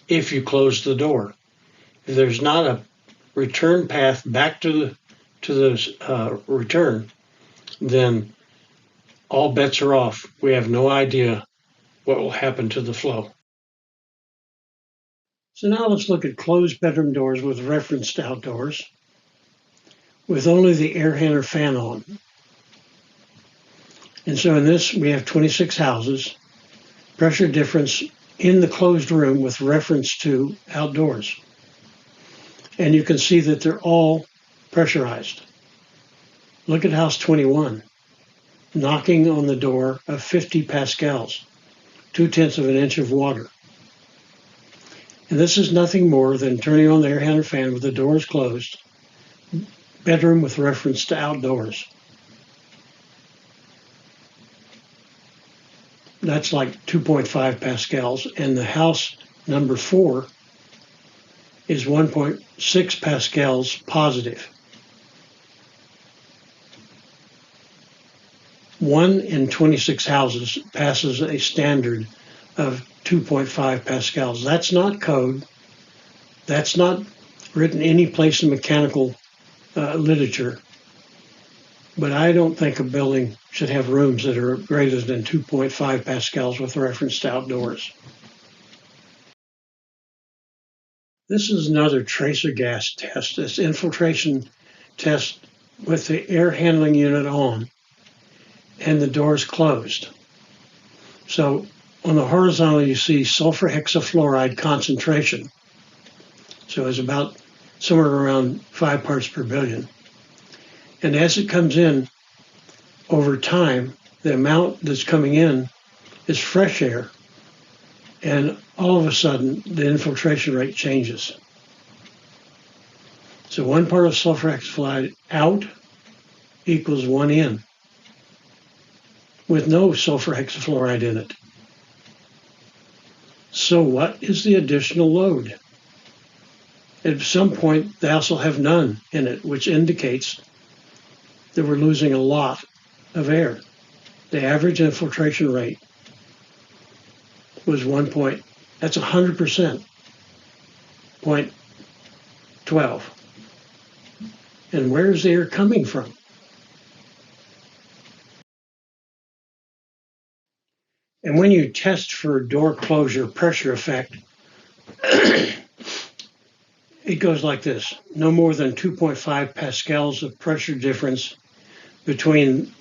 if you close the door. If there's not a return path back to the return, then all bets are off. We have no idea what will happen to the flow. So now let's look at closed bedroom doors with reference to outdoors, with only the air handler fan on. And so in this, we have 26 houses, pressure difference in the closed room with reference to outdoors. And you can see that they're all pressurized. Look at house 21, knocking on the door of 50 pascals, 0.2 of an inch of water. And this is nothing more than turning on the air handler fan with the doors closed, bedroom with reference to outdoors. That's like 2.5 pascals, and the house number 4 is 1.6 pascals positive. 1 in 26 houses passes a standard of 2.5 pascals. That's not code. That's not written any place in mechanical literature. But I don't think a building should have rooms that are greater than 2.5 pascals with reference to outdoors. This is another tracer gas test. This infiltration test with the air handling unit on and the doors closed. So on the horizontal, you see sulfur hexafluoride concentration. So it's about somewhere around 5 parts per billion. And as it comes in over time, the amount that's coming in is fresh air. And all of a sudden, the infiltration rate changes. So 1 part of sulfur hexafluoride out equals 1 in, with no sulfur hexafluoride in it. So what is the additional load? At some point, the house will have none in it, which indicates that we're losing a lot of air. The average infiltration rate was 1 that's 100%, 0.12. And where's the air coming from? And when you test for door closure pressure effect, it goes like this. No more than 2.5 pascals of pressure difference between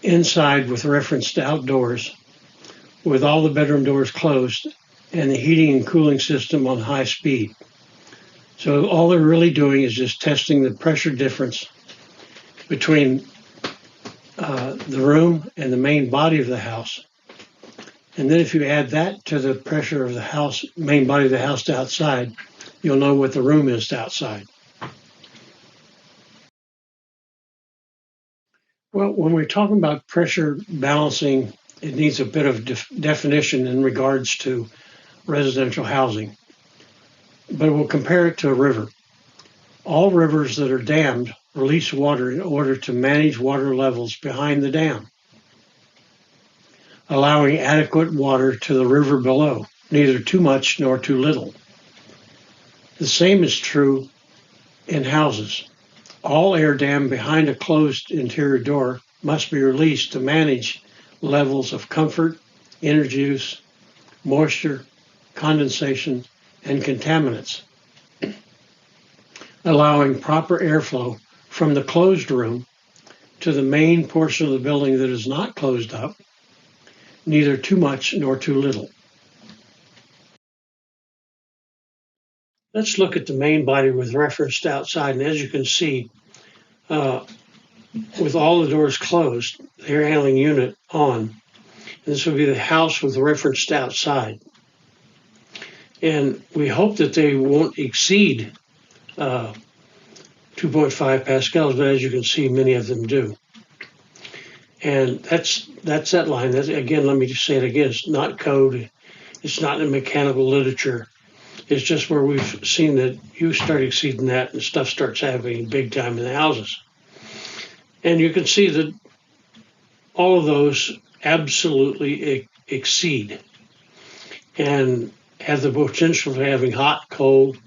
inside with reference to outdoors, with all the bedroom doors closed and the heating and cooling system on high speed. So all they're really doing is just testing the pressure difference between the room and the main body of the house. And then if you add that to the pressure of the house, main body of the house to outside, you'll know what the room is outside. Well, when we're talking about pressure balancing, it needs a bit of definition in regards to residential housing. But we'll compare it to a river. All rivers that are dammed release water in order to manage water levels behind the dam, allowing adequate water to the river below, neither too much nor too little. The same is true in houses. All air dammed behind a closed interior door must be released to manage levels of comfort, energy use, moisture, condensation, and contaminants, allowing proper airflow from the closed room to the main portion of the building that is not closed up, neither too much nor too little. Let's look at the main body with reference to outside, and as you can see, with all the doors closed, the air handling unit on, and this would be the house with reference to outside. And we hope that they won't exceed 2.5 pascals, but as you can see, many of them do. And that's that line. Again, let me just say it again. It's not code. It's not in mechanical literature. It's just where we've seen that you start exceeding that and stuff starts happening big time in the houses. And you can see that all of those absolutely exceed and have the potential for having hot, cold,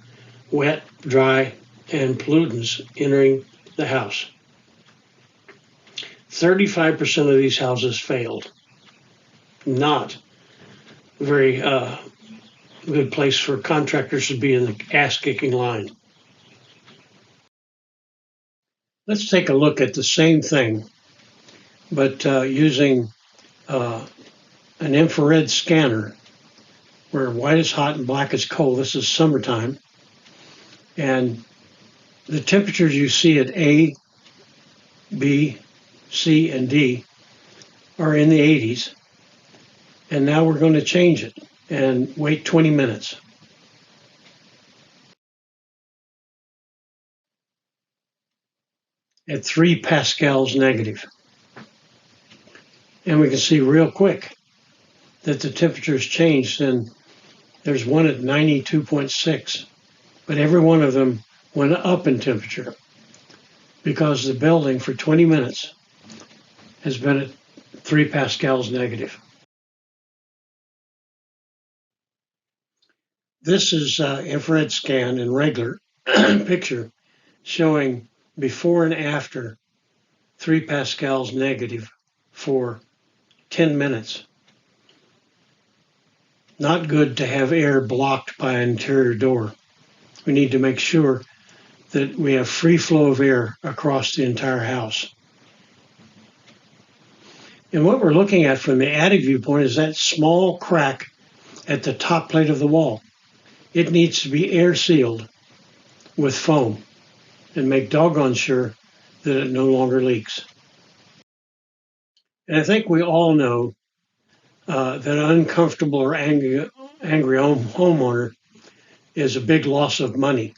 wet, dry, and pollutants entering the house. 35% of these houses failed. Not a very good place for contractors to be in the ass-kicking line. Let's take a look at the same thing, but using an infrared scanner where white is hot and black is cold. This is summertime. And the temperatures you see at A, B, C, and D are in the 80s. And now we're going to change it and wait 20 minutes. At 3 pascals negative. And we can see real quick that the temperature's changed, and there's one at 92.6, but every one of them went up in temperature because the building for 20 minutes has been at 3 pascals negative. This is infrared scan in regular picture showing before and after 3 pascals negative for 10 minutes. Not good to have air blocked by an interior door. We need to make sure that we have free flow of air across the entire house. And what we're looking at from the attic viewpoint is that small crack at the top plate of the wall. It needs to be air sealed with foam and make doggone sure that it no longer leaks. And I think we all know that an uncomfortable or angry homeowner is a big loss of money.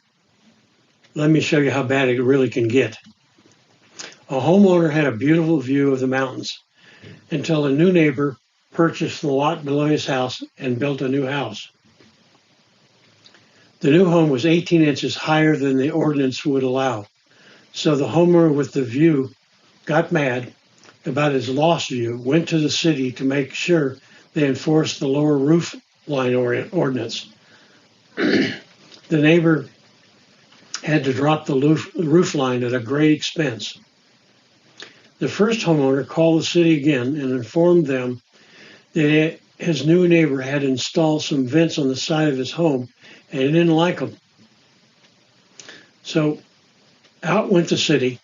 Let me show you how bad it really can get. A homeowner had a beautiful view of the mountains until a new neighbor purchased the lot below his house and built a new house. The new home was 18 inches higher than the ordinance would allow. So the homeowner with the view got mad about his lost view, went to the city to make sure they enforced the lower roof line ordinance. The neighbor had to drop the roof line at a great expense. The first homeowner called the city again and informed them that his new neighbor had installed some vents on the side of his home and he didn't like them. So out went the city.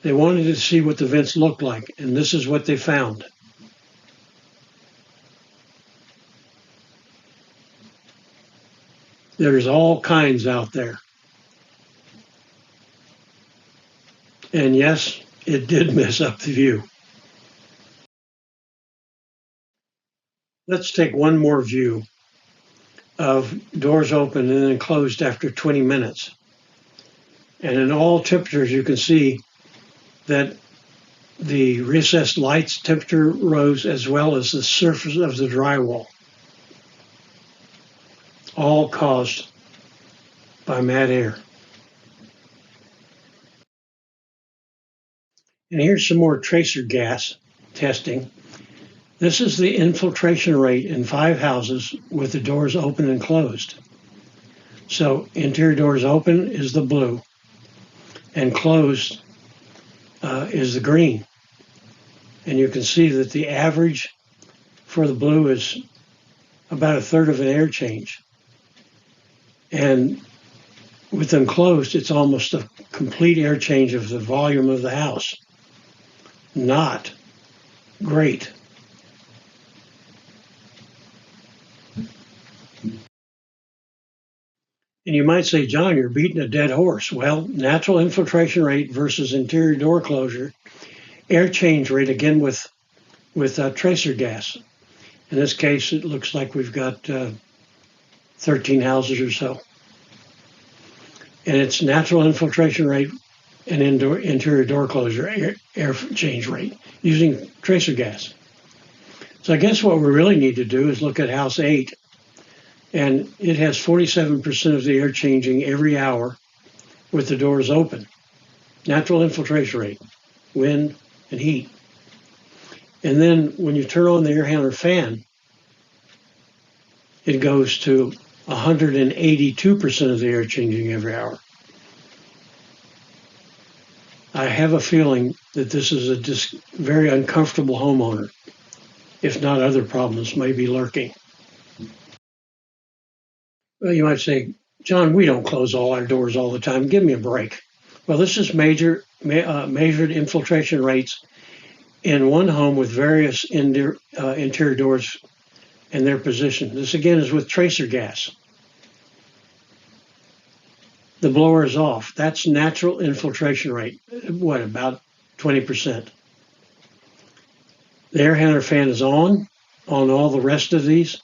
They wanted to see what the vents looked like, and this is what they found. There's all kinds out there. And yes, it did mess up the view. Let's take one more view. of doors open and then closed after 20 minutes. And in all temperatures, you can see that the recessed lights temperature rose as well as the surface of the drywall, all caused by mad air. And here's some more tracer gas testing. This is the infiltration rate in 5 houses with the doors open and closed. So interior doors open is the blue and closed is the green. And you can see that the average for the blue is about a third of an air change. And with them closed, it's almost a complete air change of the volume of the house. Not great. And you might say, John, you're beating a dead horse. Well, natural infiltration rate versus interior door closure, air change rate, again with tracer gas. In this case, it looks like we've got 13 houses or so. And it's natural infiltration rate and interior door closure air change rate using tracer gas. So I guess what we really need to do is look at house 8. And it has 47% of the air changing every hour with the doors open. Natural infiltration rate, wind and heat. And then when you turn on the air handler fan, it goes to 182% of the air changing every hour. I have a feeling that this is a very uncomfortable homeowner, if not other problems may be lurking. Well, you might say, John, we don't close all our doors all the time. Give me a break. Well, this is measured infiltration rates in one home with various interior doors and their position. This, again, is with tracer gas. The blower is off. That's natural infiltration rate. What, about 20%? The air handler fan is on all the rest of these.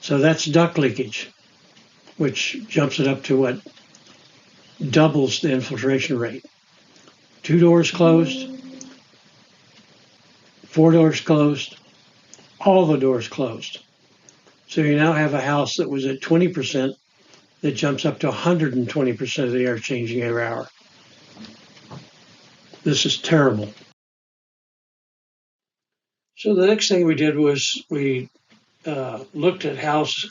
So that's duct leakage, which jumps it up to what doubles the infiltration rate. 2 doors closed, 4 doors closed, all the doors closed. So you now have a house that was at 20% that jumps up to 120% of the air changing every hour. This is terrible. So the next thing we did was we looked at house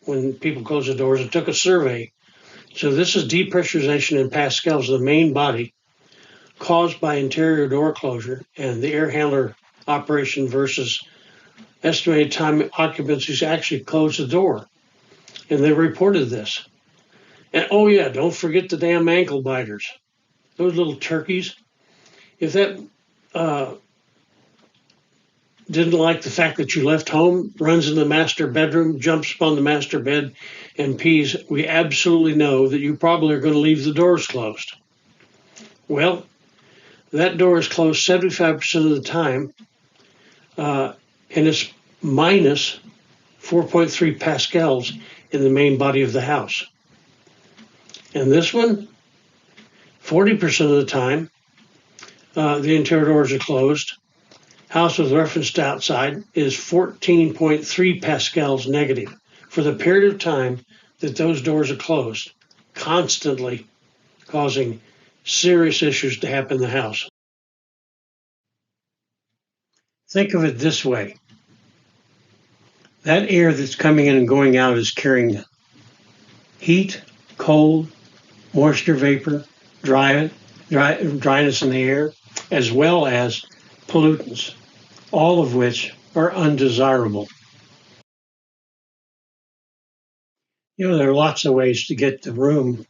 when people close the doors and took a survey. So this is depressurization in pascals, the main body caused by interior door closure and the air handler operation versus estimated time occupancies actually closed the door. And they reported this. And oh yeah, don't forget the damn ankle biters. Those little turkeys. If that didn't like the fact that you left home, runs in the master bedroom, jumps upon the master bed, and pees, we absolutely know that you probably are going to leave the doors closed. Well, that door is closed 75% of the time, and it's minus 4.3 pascals in the main body of the house. And this one, 40% of the time, the interior doors are closed. House with reference to outside is 14.3 pascals negative for the period of time that those doors are closed, constantly causing serious issues to happen in the house. Think of it this way. That air that's coming in and going out is carrying heat, cold, moisture vapor, dryness in the air, as well as pollutants, all of which are undesirable. You know, there are lots of ways to get the room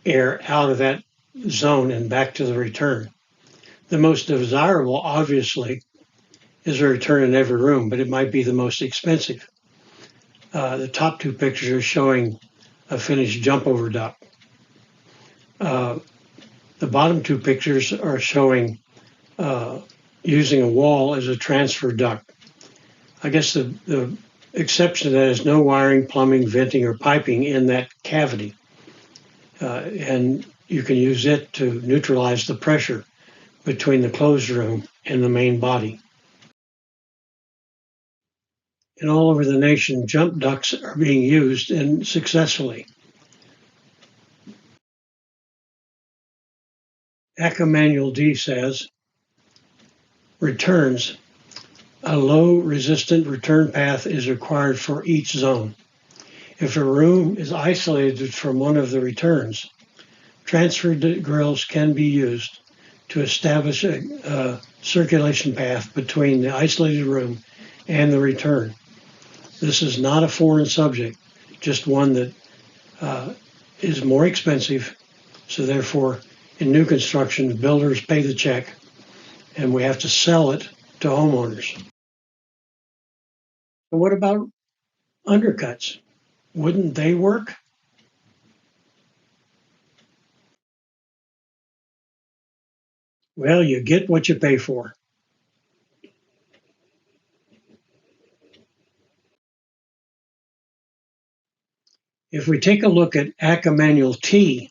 air out of that zone and back to the return. The most desirable, obviously, is a return in every room, but it might be the most expensive. The top 2 pictures are showing a finished jump over duct. The bottom 2 pictures are showing using a wall as a transfer duct. I guess the exception to that is no wiring, plumbing, venting, or piping in that cavity. And you can use it to neutralize the pressure between the closed room and the main body. And all over the nation, jump ducts are being used and successfully. ACA Manual D says, returns. A low resistant return path is required for each zone. If a room is isolated from one of the returns, transfer grills can be used to establish a circulation path between the isolated room and the return. This is not a foreign subject, just one that is more expensive. So therefore, in new construction, the builders pay the check, and we have to sell it to homeowners. But what about undercuts? Wouldn't they work? Well, you get what you pay for. If we take a look at ACA Manual T,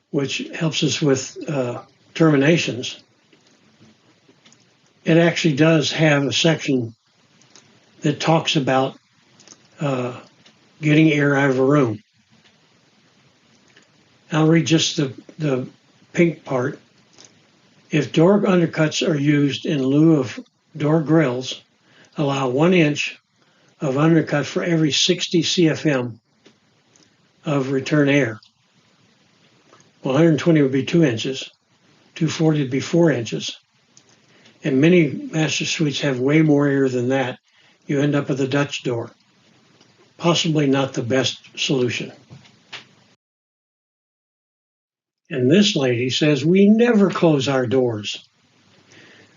which helps us with terminations, it actually does have a section that talks about getting air out of a room. I'll read just the pink part. If door undercuts are used in lieu of door grills, allow 1 inch of undercut for every 60 CFM of return air. Well, 120 would be 2 inches, 240 would be 4 inches. And many master suites have way more air than that. You end up with a Dutch door. Possibly not the best solution. And this lady says, we never close our doors.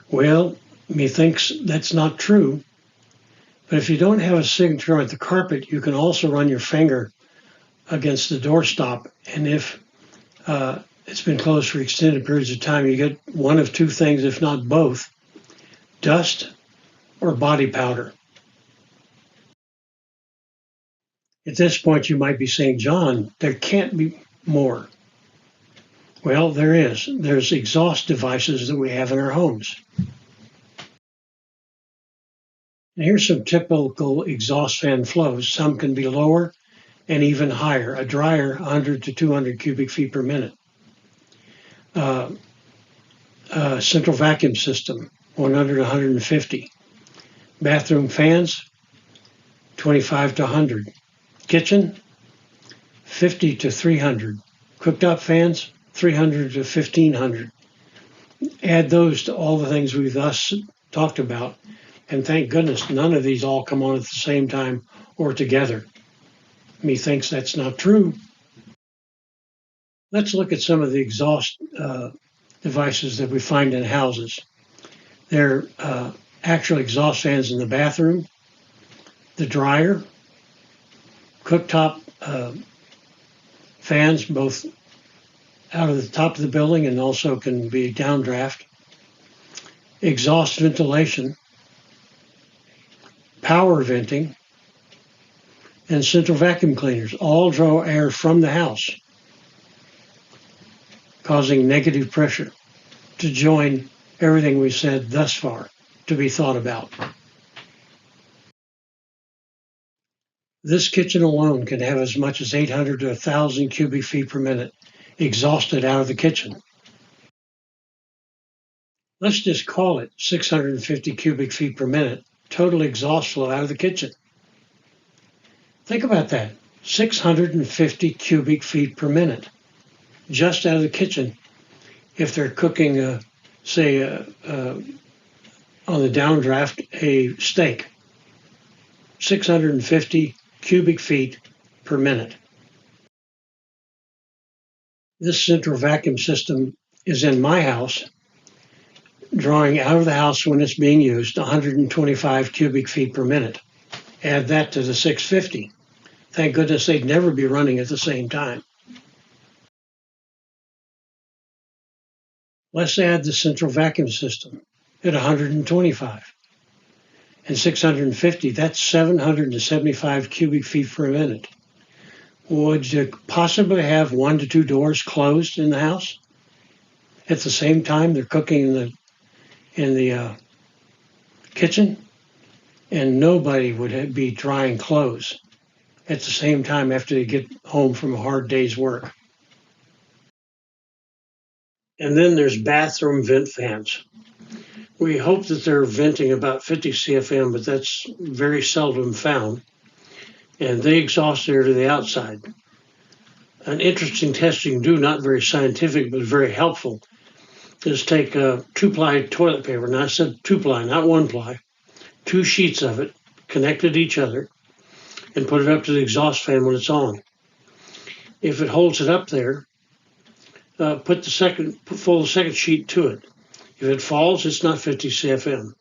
Well, methinks that's not true. But if you don't have a signature on the carpet, you can also run your finger against the doorstop. And if it's been closed for extended periods of time, you get one of two things, if not both, dust or body powder. At this point, you might be saying, John, there can't be more. Well, there is. There's exhaust devices that we have in our homes. And here's some typical exhaust fan flows. Some can be lower and even higher. A dryer, 100 to 200 cubic feet per minute. Central vacuum system, 100 to 150. Bathroom fans, 25 to 100. Kitchen, 50 to 300. Cooktop fans, 300 to 1500. Add those to all the things we've thus talked about, and thank goodness none of these all come on at the same time or together. Methinks that's not true. Let's look at some of the exhaust devices that we find in houses. They're actual exhaust fans in the bathroom, the dryer, cooktop fans, both out of the top of the building and also can be downdraft, exhaust ventilation, power venting, and central vacuum cleaners all draw air from the house, causing negative pressure to join everything we've said thus far to be thought about. This kitchen alone can have as much as 800 to 1,000 cubic feet per minute exhausted out of the kitchen. Let's just call it 650 cubic feet per minute total exhaust flow out of the kitchen. Think about that, 650 cubic feet per minute just out of the kitchen. If they're cooking, say, on the downdraft, a steak, 650 cubic feet per minute. This central vacuum system is in my house, drawing out of the house when it's being used 125 cubic feet per minute. Add that to the 650. Thank goodness they'd never be running at the same time. Let's add the central vacuum system at 125. and 650, that's 775 cubic feet per minute. Would you possibly have 1 to 2 doors closed in the house? At the same time they're cooking in the kitchen, and nobody would be drying clothes at the same time after they get home from a hard day's work. And then there's bathroom vent fans. We hope that they're venting about 50 CFM, but that's very seldom found. And they exhaust air to the outside. An interesting test you can do, not very scientific, but very helpful, is take a 2-ply toilet paper. Now I said 2-ply, not 1-ply. 2 sheets of it connected to each other, and put it up to the exhaust fan when it's on. If it holds it up there, fold the second sheet to it. If it falls, it's not 50 CFM.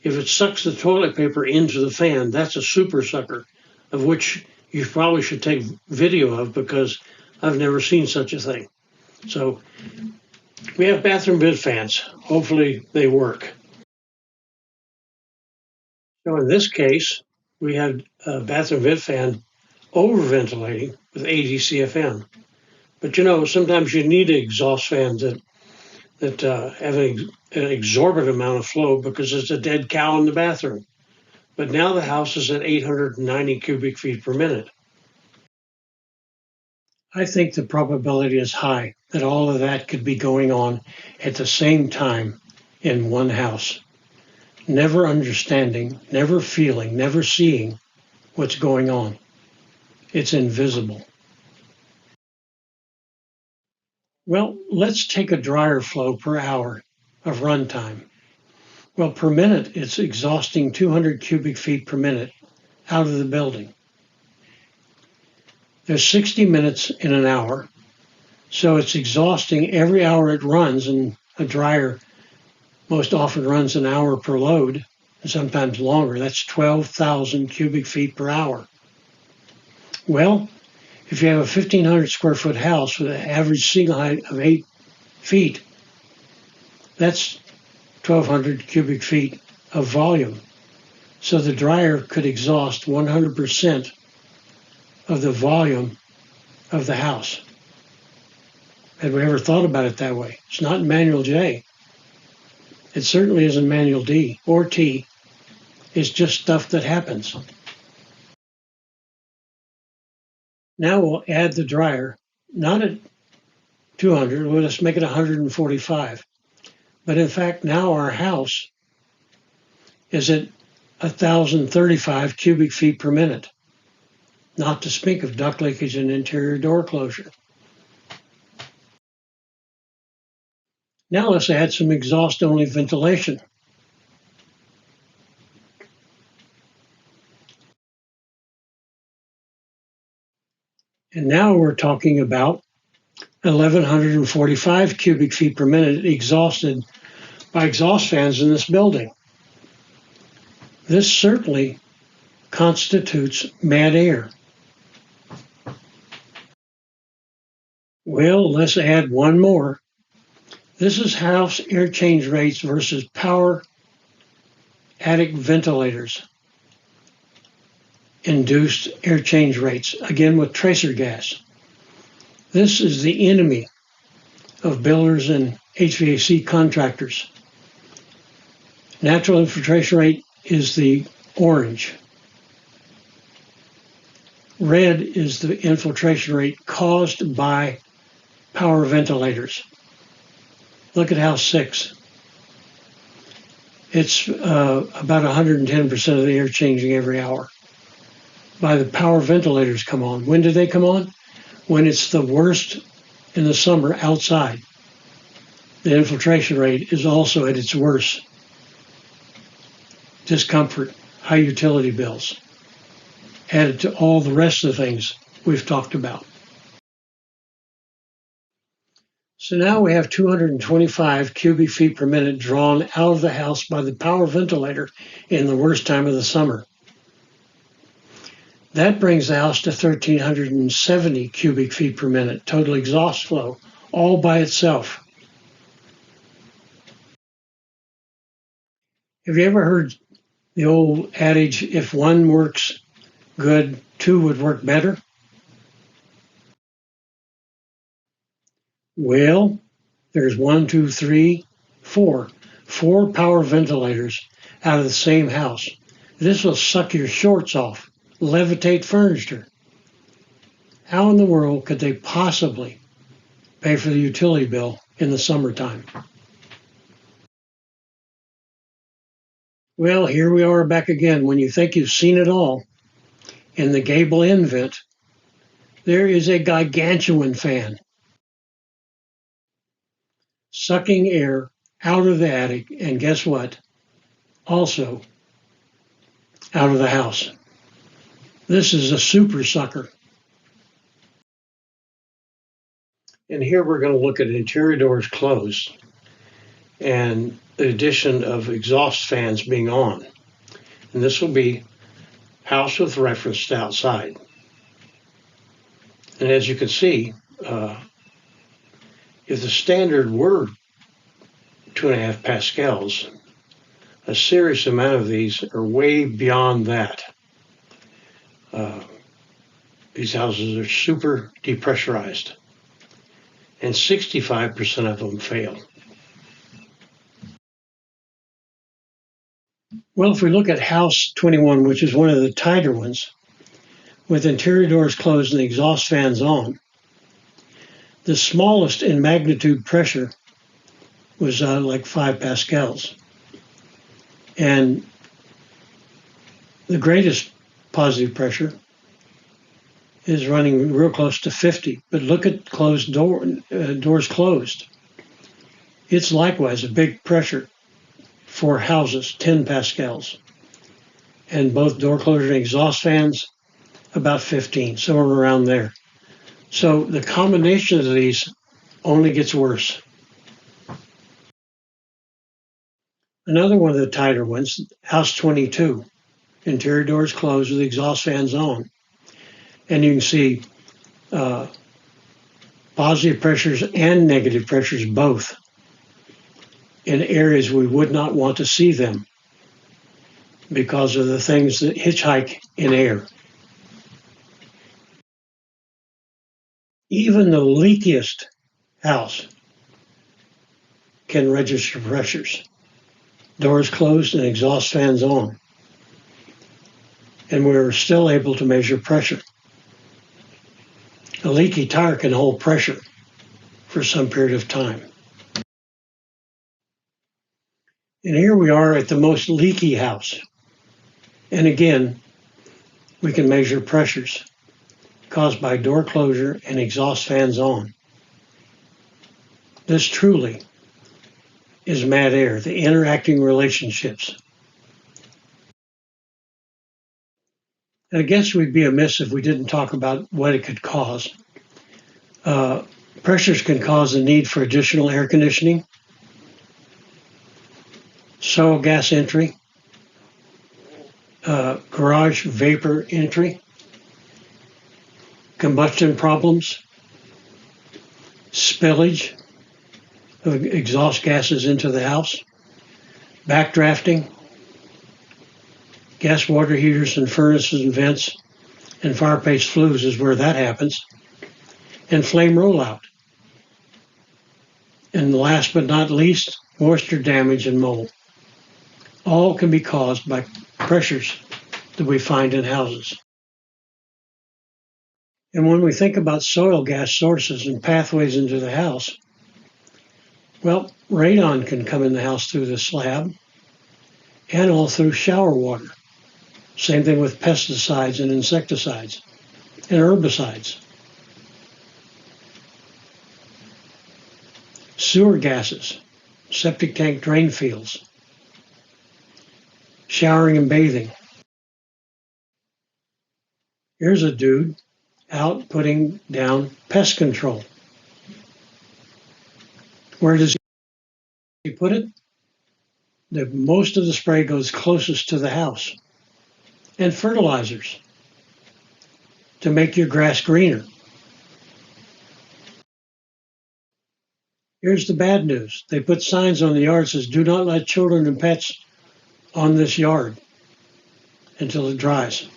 If it sucks the toilet paper into the fan, that's a super sucker, of which you probably should take video of, because I've never seen such a thing. So we have bathroom vent fans. Hopefully they work. So in this case, we have a bathroom vent fan overventilating with 80 CFM. But sometimes you need exhaust fans that have an exorbitant amount of flow because there's a dead cow in the bathroom. But now the house is at 890 cubic feet per minute. I think the probability is high that all of that could be going on at the same time in one house. Never understanding, never feeling, never seeing what's going on. It's invisible. Well, let's take a dryer flow per hour of runtime. Well, per minute, it's exhausting 200 cubic feet per minute out of the building. There's 60 minutes in an hour, so it's exhausting every hour it runs, and a dryer most often runs an hour per load, and sometimes longer. That's 12,000 cubic feet per hour. Well, if you have a 1,500 square foot house with an average ceiling height of 8 feet, that's 1,200 cubic feet of volume. So the dryer could exhaust 100% of the volume of the house. Had we ever thought about it that way? It's not in Manual J. It certainly isn't Manual D or T. It's just stuff that happens. Now we'll add the dryer, not at 200, we'll just make it 145. But in fact, now our house is at 1,035 cubic feet per minute, not to speak of duct leakage and interior door closure. Now let's add some exhaust-only ventilation. And now we're talking about 1,145 cubic feet per minute exhausted by exhaust fans in this building. This certainly constitutes mad air. Well, let's add one more. This is house air change rates versus power attic ventilators. Induced air change rates, again with tracer gas. This is the enemy of builders and HVAC contractors. Natural infiltration rate is the orange. Red is the infiltration rate caused by power ventilators. Look at house 6. It's about 110% of the air changing every hour. By the power ventilators come on. When do they come on? When it's the worst in the summer outside. The infiltration rate is also at its worst. Discomfort, high utility bills, added to all the rest of the things we've talked about. So now we have 225 cubic feet per minute drawn out of the house by the power ventilator in the worst time of the summer. That brings the house to 1,370 cubic feet per minute, total exhaust flow, all by itself. Have you ever heard The old adage, if one works good, two would work better. Well, there's 1, 2, 3, 4. 4 power ventilators out of the same house. This will suck your shorts off, levitate furniture. How in the world could they possibly pay for the utility bill in the summertime? Well, here we are back again. When you think you've seen it all, in the gable end vent, there is a gargantuan fan sucking air out of the attic, and guess what? Also out of the house. This is a super sucker. And here we're going to look at interior doors closed and the addition of exhaust fans being on. And this will be house with reference to outside. And as you can see, if the standard were 2.5 pascals, a serious amount of these are way beyond that. These houses are super depressurized, and 65% of them fail. Well, if we look at house 21, which is one of the tighter ones, with interior doors closed and the exhaust fans on, the smallest in magnitude pressure was like 5 pascals. And the greatest positive pressure is running real close to 50. But look at closed doors closed. It's likewise a big pressure for houses, 10 pascals. And both door closure and exhaust fans, about 15, somewhere around there. So the combination of these only gets worse. Another one of the tighter ones, house 22, interior doors closed with exhaust fans on. And you can see positive pressures and negative pressures both in areas we would not want to see them because of the things that hitchhike in air. Even the leakiest house can register pressures. Doors closed and exhaust fans on. And we're still able to measure pressure. A leaky tire can hold pressure for some period of time. And here we are at the most leaky house. And again, we can measure pressures caused by door closure and exhaust fans on. This truly is mad air, the interacting relationships. And I guess we'd be amiss if we didn't talk about what it could cause. Pressures can cause the need for additional air conditioning, soil gas entry, garage vapor entry, combustion problems, spillage of exhaust gases into the house, backdrafting, gas water heaters and furnaces and vents and fireplace flues is where that happens, and flame rollout. And last but not least, moisture damage and mold. All can be caused by pressures that we find in houses. And when we think about soil gas sources and pathways into the house, well, radon can come in the house through the slab and all through shower water. Same thing with pesticides and insecticides and herbicides. Sewer gases, septic tank drain fields, showering and bathing. Here's a dude out putting down pest control. Where does he put it? Most of the spray goes closest to the house. And fertilizers to make your grass greener. Here's the bad news. They put signs on the yard that says, do not let children and pets on this yard. until it dries.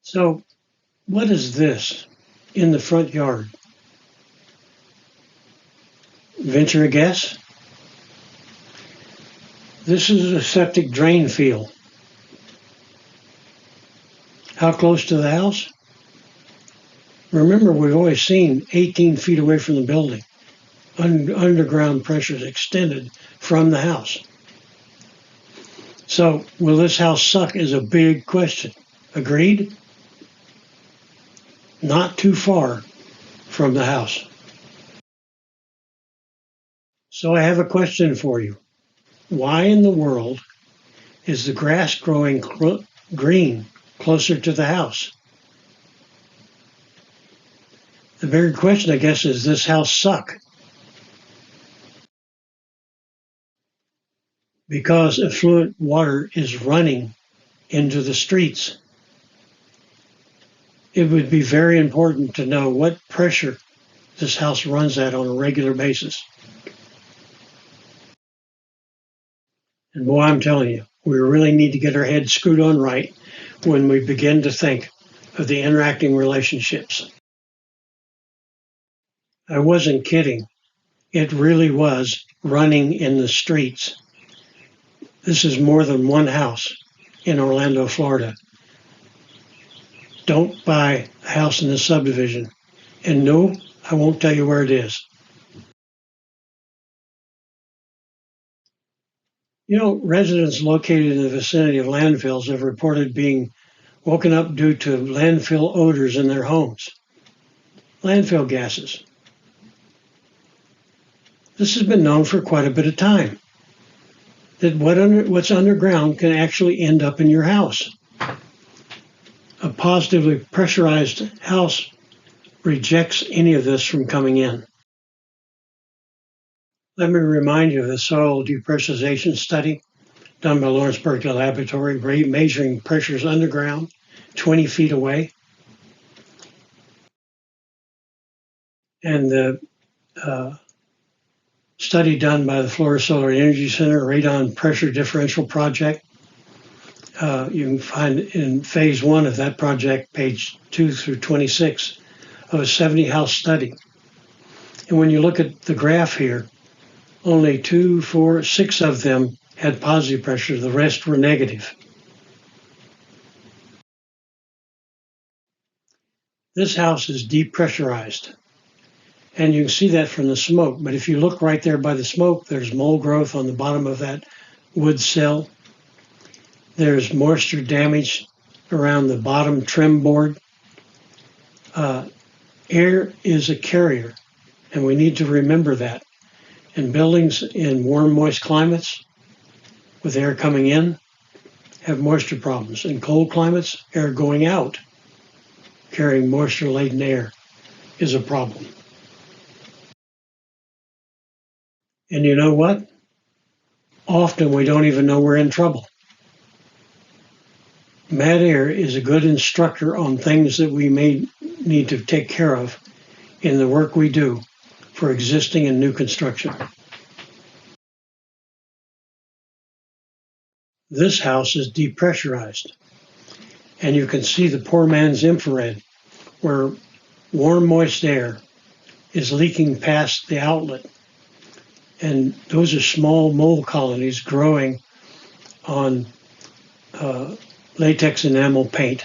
So, what is this in the front yard? Venture a guess? This is a septic drain field. How close to the house? Remember, we've always seen 18 feet away from the building. Underground pressures extended from the house. So, will this house suck is a big question. Agreed? Not too far from the house. So I have a question for you. Why in the world is the grass growing green closer to the house? The bigger question, I guess, is this house suck? Because effluent water is running into the streets. It would be very important to know what pressure this house runs at on a regular basis. And boy, I'm telling you, we really need to get our heads screwed on right when we begin to think of the interacting relationships. I wasn't kidding. It really was running in the streets. This is more than one house in Orlando, Florida. Don't buy a house in the subdivision. And no, I won't tell you where it is. You know, residents located in the vicinity of landfills have reported being woken up due to landfill odors in their homes. Landfill gases. This has been known for quite a bit of time, that what's underground can actually end up in your house. A positively pressurized house rejects any of this from coming in. Let me remind you of the soil depressurization study done by Lawrence Berkeley Laboratory, measuring pressures underground 20 feet away. And the study done by the Florida Solar Energy Center, Radon Pressure Differential Project. You can find in phase 1 of that project, page 2 through 26 of a 70-house study. And when you look at the graph here, only 2, 4, 6 of them had positive pressure, the rest were negative. This house is depressurized, and you can see that from the smoke. But if you look right there by the smoke, there's mold growth on the bottom of that wood cell. There's moisture damage around the bottom trim board. Air is a carrier, and we need to remember that. And buildings in warm, moist climates with air coming in have moisture problems. In cold climates, air going out, carrying moisture-laden air, is a problem. And you know what? Often we don't even know we're in trouble. Mad air is a good instructor on things that we may need to take care of in the work we do for existing and new construction. This house is depressurized, and you can see the poor man's infrared, where warm, moist air is leaking past the outlet. And those are small mold colonies growing on latex enamel paint.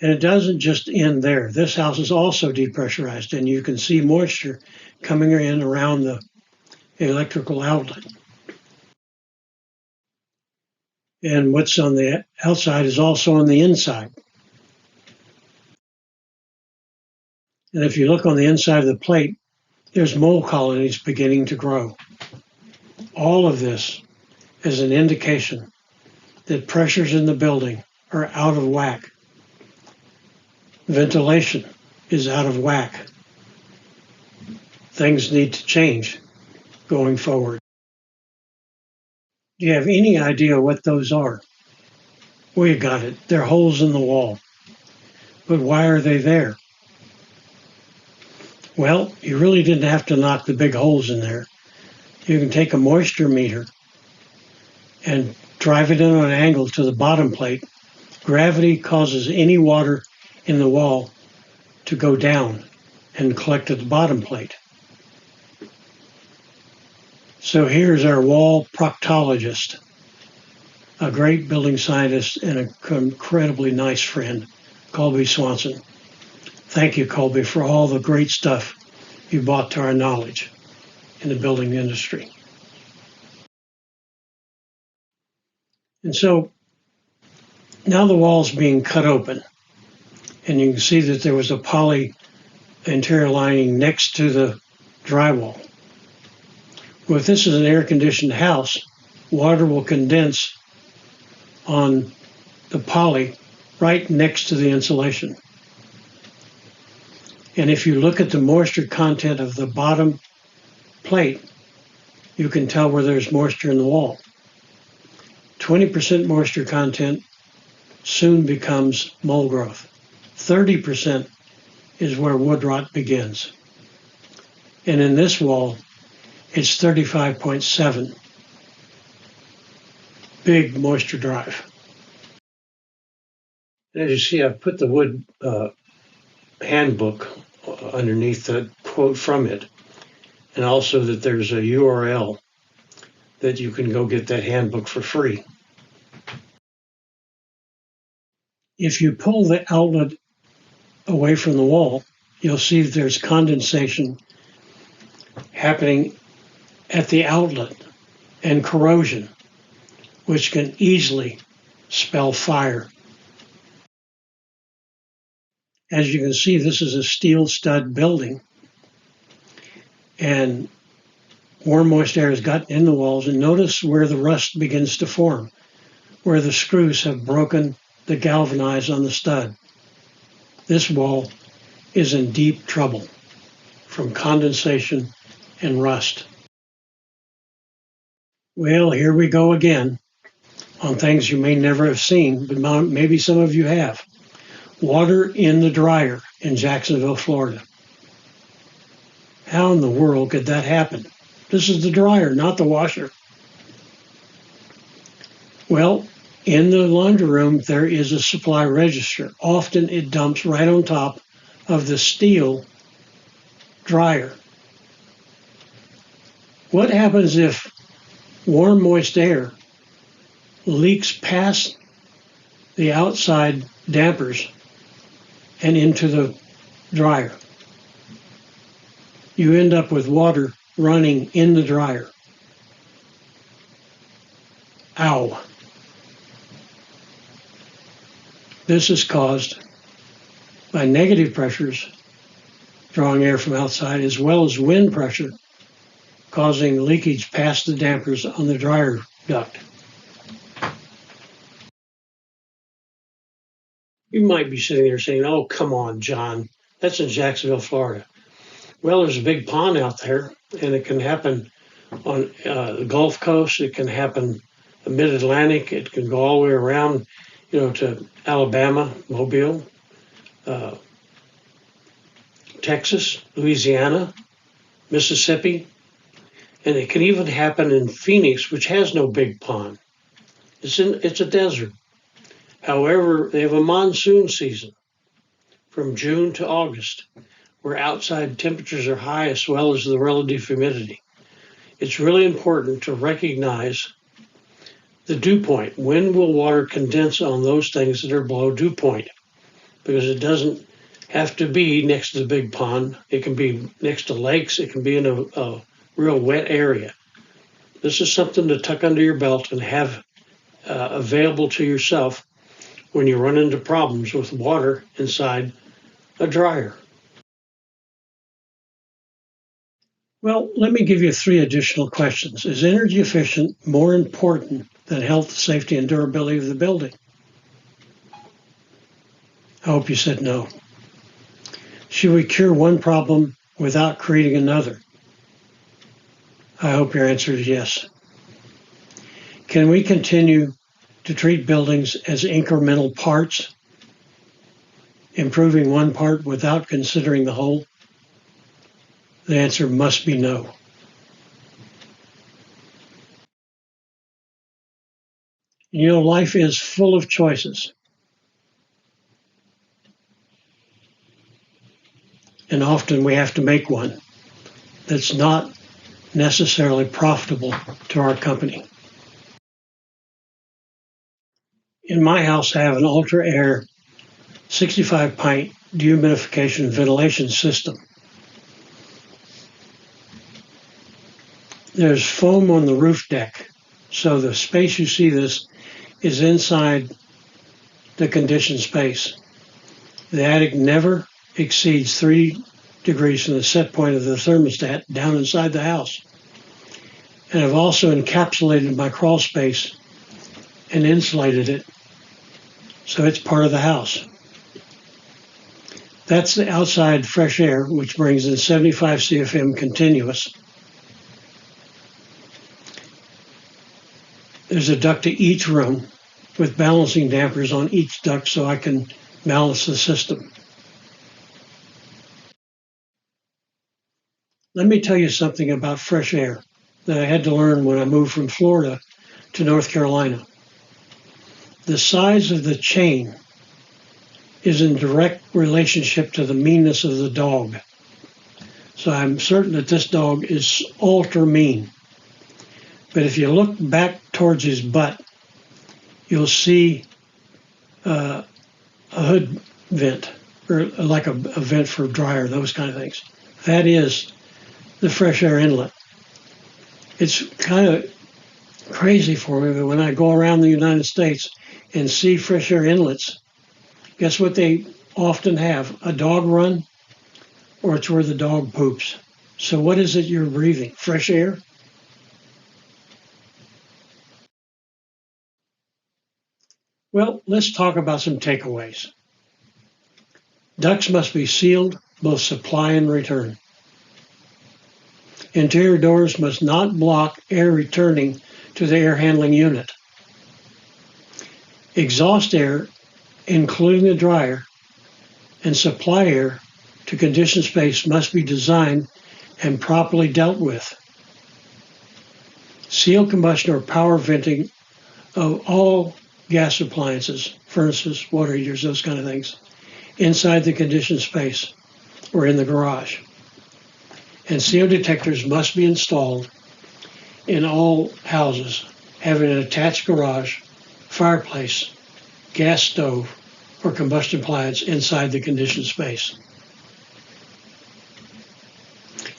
And it doesn't just end there. This house is also depressurized, and you can see moisture coming in around the electrical outlet. And what's on the outside is also on the inside. And if you look on the inside of the plate, there's mold colonies beginning to grow. All of this is an indication that pressures in the building are out of whack. Ventilation is out of whack. Things need to change going forward. Do you have any idea what those are? Well, you got it. They're holes in the wall. But why are they there? Well, you really didn't have to knock the big holes in there. You can take a moisture meter and drive it in on an angle to the bottom plate. Gravity causes any water in the wall to go down and collect at the bottom plate. So here's our wall proctologist, a great building scientist and an incredibly nice friend, Colby Swanson. Thank you, Colby, for all the great stuff you brought to our knowledge in the building industry. And so now the wall's being cut open, and you can see that there was a poly interior lining next to the drywall. Well, if this is an air-conditioned house, water will condense on the poly right next to the insulation. And if you look at the moisture content of the bottom plate, you can tell where there's moisture in the wall. 20% moisture content soon becomes mold growth. 30% is where wood rot begins. And in this wall, it's 35.7. Big moisture drive. As you see, I've put the wood handbook underneath the quote from it, and also that there's a URL that you can go get that handbook for free. If you pull the outlet away from the wall, you'll see that there's condensation happening at the outlet and corrosion, which can easily spell fire. As you can see, this is a steel stud building, and warm, moist air has gotten in the walls, and notice where the rust begins to form, where the screws have broken the galvanized on the stud. This wall is in deep trouble from condensation and rust. Well, here we go again on things you may never have seen, but maybe some of you have. Water in the dryer in Jacksonville, Florida. How in the world could that happen? This is the dryer, not the washer. Well, in the laundry room, there is a supply register. Often it dumps right on top of the steel dryer. What happens if warm, moist air leaks past the outside dampers and into the dryer? You end up with water running in the dryer. Ow. This is caused by negative pressures drawing air from outside, as well as wind pressure causing leakage past the dampers on the dryer duct. You might be sitting there saying, oh, come on, John, that's in Jacksonville, Florida. Well, there's a big pond out there, and it can happen on the Gulf Coast. It can happen the Mid-Atlantic. It can go all the way around, to Alabama, Mobile, Texas, Louisiana, Mississippi, and it can even happen in Phoenix, which has no big pond. It's a desert. However, they have a monsoon season from June to August, where outside temperatures are high as well as the relative humidity. It's really important to recognize the dew point. When will water condense on those things that are below dew point? Because it doesn't have to be next to the big pond. It can be next to lakes. It can be in a real wet area. This is something to tuck under your belt and have available to yourself when you run into problems with water inside a dryer. Well, let me give you 3 additional questions. Is energy efficient more important than health, safety, and durability of the building? I hope you said no. Should we cure one problem without creating another? I hope your answer is yes. Can we continue to treat buildings as incremental parts, improving one part without considering the whole? The answer must be no. You know, life is full of choices. And often we have to make one that's not necessarily profitable to our company. In my house, I have an Ultra Air 65 pint dehumidification ventilation system. There's foam on the roof deck, so the space you see this is inside the conditioned space. The attic never exceeds 3 degrees from the set point of the thermostat down inside the house. And I've also encapsulated my crawl space and insulated it so it's part of the house. That's the outside fresh air, which brings in 75 CFM continuous. There's a duct to each room with balancing dampers on each duct so I can balance the system. Let me tell you something about fresh air that I had to learn when I moved from Florida to North Carolina. The size of the chain is in direct relationship to the meanness of the dog. So I'm certain that this dog is ultra mean. But if you look back towards his butt, you'll see a hood vent, or like a vent for a dryer, those kind of things. That is the fresh air inlet. It's kind of crazy for me, but when I go around the United States and see fresh air inlets, guess what they often have? A dog run, or it's where the dog poops. So what is it you're breathing? Fresh air? Well, let's talk about some takeaways. Ducts must be sealed, both supply and return. Interior doors must not block air returning to the air handling unit. Exhaust air, including the dryer, and supply air to conditioned space must be designed and properly dealt with. Seal combustion or power venting of all gas appliances, furnaces, water heaters, those kind of things, inside the conditioned space or in the garage. And CO detectors must be installed in all houses having an attached garage, fireplace, gas stove, or combustion appliance inside the conditioned space.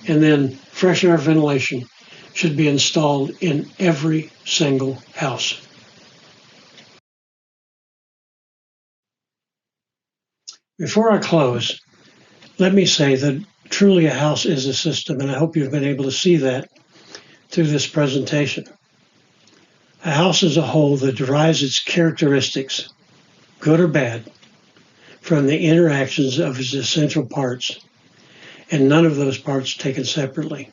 And then fresh air ventilation should be installed in every single house. Before I close, let me say that truly a house is a system, and I hope you've been able to see that through this presentation. A house is a whole that derives its characteristics, good or bad, from the interactions of its essential parts, and none of those parts taken separately.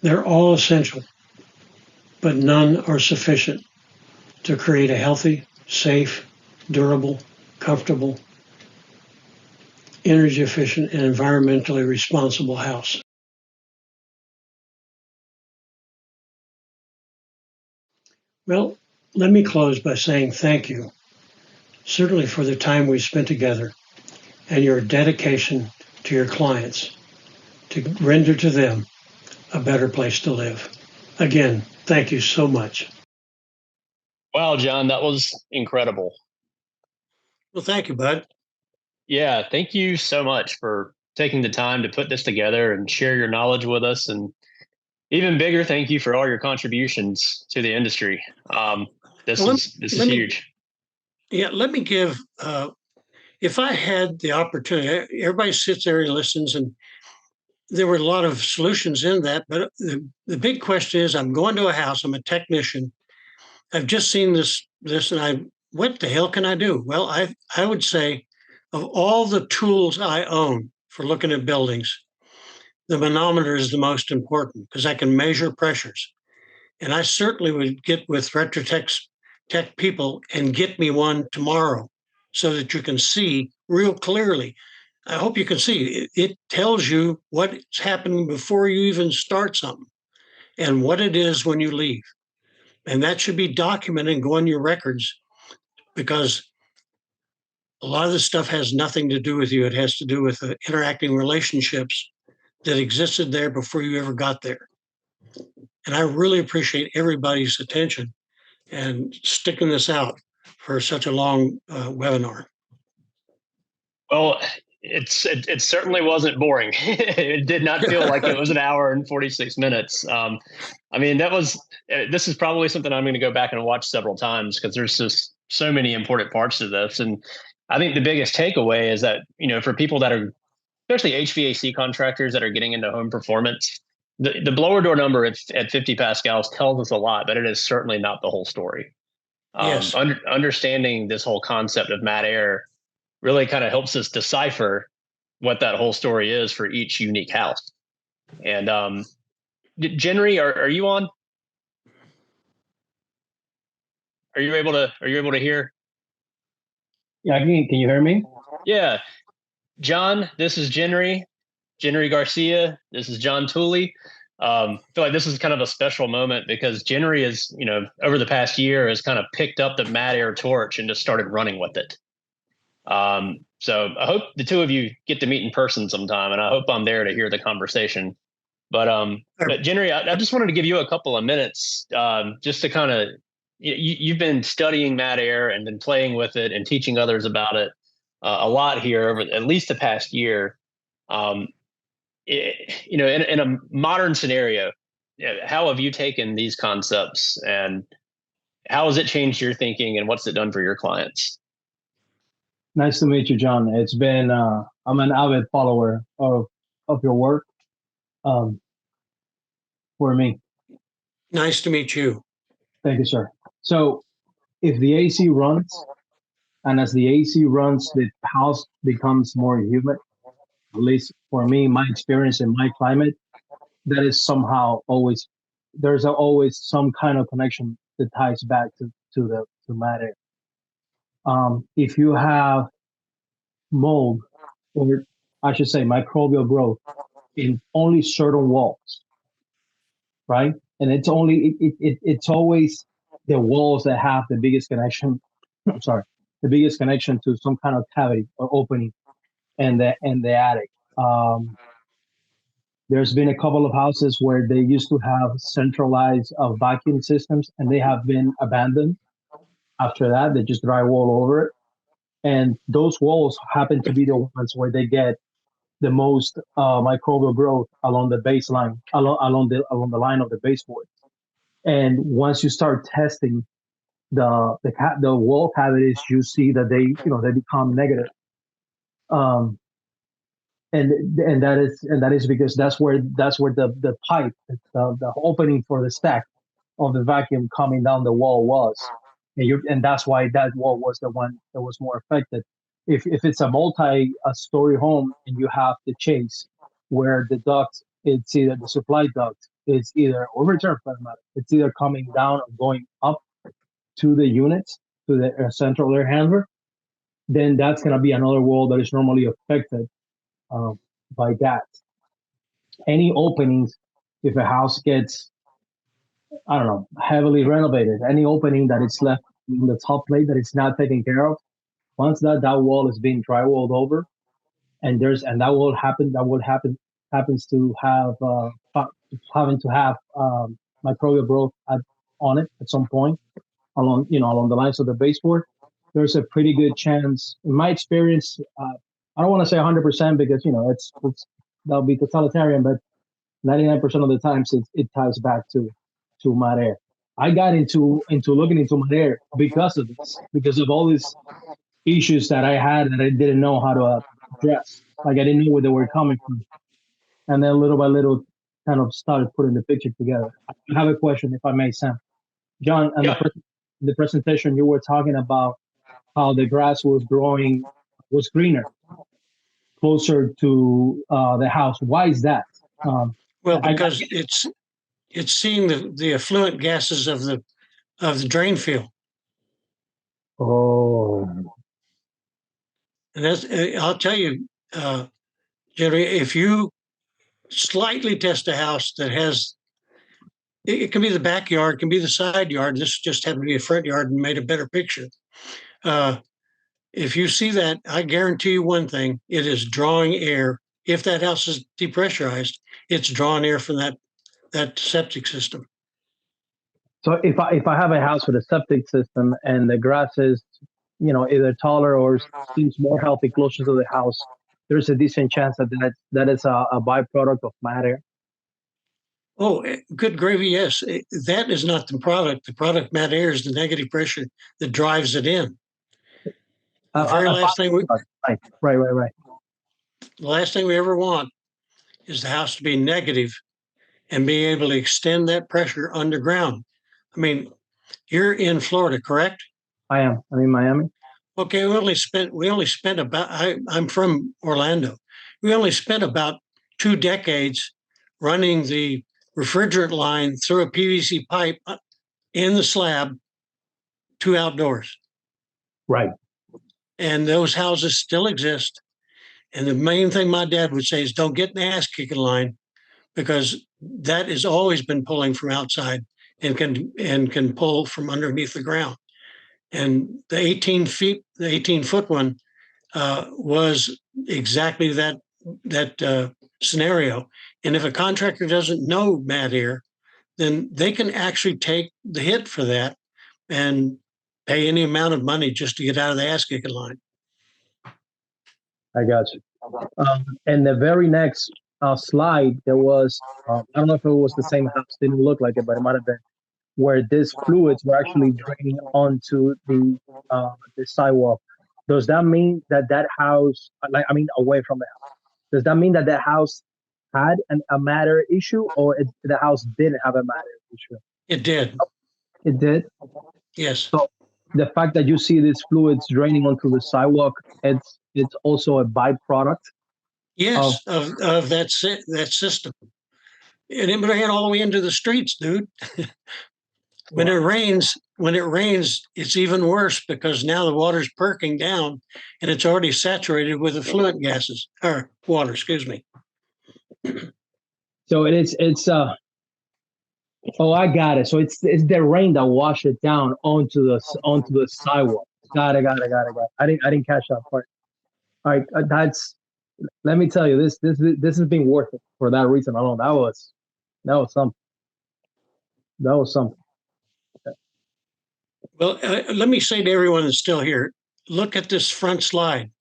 They're all essential, but none are sufficient to create a healthy, safe, durable, comfortable, energy efficient, and environmentally responsible house. Well, let me close by saying thank you, certainly for the time we spent together and your dedication to your clients to render to them a better place to live. Again, thank you so much. Wow, John, that was incredible. Well, thank you, bud. Yeah, thank you so much for taking the time to put this together and share your knowledge with us. And even bigger, thank you for all your contributions to the industry. This is huge. Let me give, if I had the opportunity, everybody sits there and listens, and there were a lot of solutions in that. But the big question is, I'm going to a house, I'm a technician. I've just seen this, and what the hell can I do? Well, I would say, of all the tools I own for looking at buildings, the manometer is the most important because I can measure pressures. And I certainly would get with Retrotec tech people and get me one tomorrow so that you can see real clearly I hope you can see it tells you what's happening before you even start something and what it is when you leave. And that should be documented and go in your records, because a lot of this stuff has nothing to do with you. It has to do with the interacting relationships that existed there before you ever got there. And I really appreciate everybody's attention and sticking this out for such a long webinar. Well, it certainly wasn't boring. It did not feel like it was an hour and 46 minutes. I mean, this is probably something I'm going to go back and watch several times, because there's just so many important parts to this. And I think the biggest takeaway is that, for people that are, especially HVAC contractors that are getting into home performance, the blower door number at 50 pascals tells us a lot, but it is certainly not the whole story. Yes. Understanding this whole concept of mat air really kind of helps us decipher what that whole story is for each unique house. And Jenry, are you on? Are you able to hear? Yeah, can you hear me? Yeah. John, this is Jenry Garcia. This is John Tooley. I feel like this is kind of a special moment, because Jenry is, over the past year has kind of picked up the mat air torch and just started running with it. So I hope the two of you get to meet in person sometime, and I hope I'm there to hear the conversation. But Jenry, I just wanted to give you a couple of minutes, just to kind of, you've been studying mat air and been playing with it and teaching others about it a lot here over at least the past year. In a modern scenario, how have you taken these concepts, and how has it changed your thinking, and what's it done for your clients? Nice to meet you, John. It's been I'm an avid follower of your work. For me. Nice to meet you. Thank you, sir. So, if the AC runs, and as the AC runs, the house becomes more humid. At least for me, my experience in my climate, that is somehow always, there's always some kind of connection that ties back to mat air. If you have mold, or I should say microbial growth, in only certain walls, right? And it's always the walls that have the biggest connection. The biggest connection to some kind of cavity or opening, and the attic. There's been a couple of houses where they used to have centralized vacuum systems, and they have been abandoned. After that, they just drywall over it, and those walls happen to be the ones where they get the most microbial growth along the baseline, along the line of the baseboard. And once you start testing the wall cavities, you see that they become negative. And that is because that's where the pipe, the opening for the stack of the vacuum coming down the wall was, and that's why that wall was the one that was more affected. If it's a multi-story home and you have the chase, where the duct, it's either the supply duct, it's either or return for that matter, it's either coming down or going up to the units, to the central air handler, then that's going to be another wall that is normally affected by that. Any openings, if a house gets, I don't know, heavily renovated, any opening that is left in the top plate that is not taken care of, once that wall is being drywalled over, and that happens to have having to have microbial growth on it at some point along the lines of the baseboard, there's a pretty good chance, in my experience, I don't want to say 100% because it's that'll be totalitarian, but 99% of the times it ties back to mat air. I got into looking into mat air because of this, because of all these issues that I had that I didn't know how to address. Like I didn't know where they were coming from, and then little by little, kind of started putting the picture together. I have a question, if I may, Sam. John, in the presentation, you were talking about how the grass was greener closer to the house. Why is that? Well, because it's seeing the effluent gases of the drain field. Oh. And that's, I'll tell you, generally, if you slightly test a house that has, it can be the backyard, it can be the side yard. This just happened to be a front yard and made a better picture. If you see that, I guarantee you one thing: it is drawing air. If that house is depressurized, it's drawing air from that septic system. So if I have a house with a septic system and the grass is, either taller or seems more healthy closer to the house, there's a decent chance that is a byproduct of matter. Oh, good gravy! Yes, that is not the product. The product, matte air, is the negative pressure that drives it in. The very last thing right. The last thing we ever want is the house to be negative and be able to extend that pressure underground. I mean, you're in Florida, correct? I am. I'm in Miami. Okay, we only spent about. I'm from Orlando. We only spent about 2 decades running the refrigerant line through a PVC pipe in the slab to outdoors. Right. And those houses still exist. And the main thing my dad would say is don't get in the ass kicking line, because that has always been pulling from outside and can pull from underneath the ground. And the 18-foot one was exactly that scenario. And if a contractor doesn't know matte air, then they can actually take the hit for that and pay any amount of money just to get out of the ass kicking line. I got you. And the very next slide, there was, I don't know if it was the same house, didn't look like it, but it might have been, where these fluids were actually draining onto the sidewalk. Does that mean that house, away from the house, does that mean that house had a matter issue, or the house didn't have a matter issue? It did. It did? Yes. So the fact that you see these fluids draining onto the sidewalk, it's also a byproduct. Yes, of that system, and it ran all the way into the streets, dude. When it rains, it's even worse, because now the water's perking down, and it's already saturated with effluent gases or water. Excuse me. So it's oh, I got it. So it's the rain that washed it down onto the sidewalk. Got it. I didn't catch that part. All right, let me tell you, this has been worth it for that reason alone. That was something. That was something. Well, let me say to everyone that's still here, look at this front slide.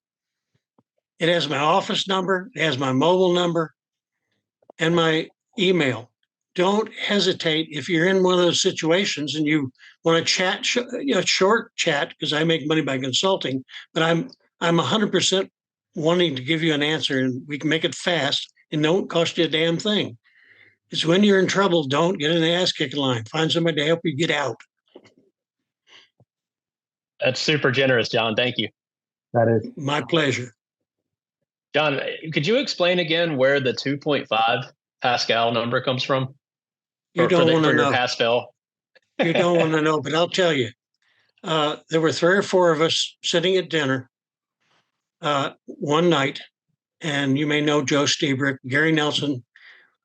It has my office number, it has my mobile number, and my email. Don't hesitate if you're in one of those situations and you want to chat, a short chat, because I make money by consulting, but I'm 100% wanting to give you an answer, and we can make it fast and don't cost you a damn thing. It's when you're in trouble, don't get in the ass kicking line. Find somebody to help you get out. That's super generous, John. Thank you. That is my pleasure. John, could you explain again where the 2.5 Pascal number comes from? You don't want to know. Pass-fail. You don't want to know, but I'll tell you. There were 3 or 4 of us sitting at dinner one night, and you may know Joe Stebrick, Gary Nelson,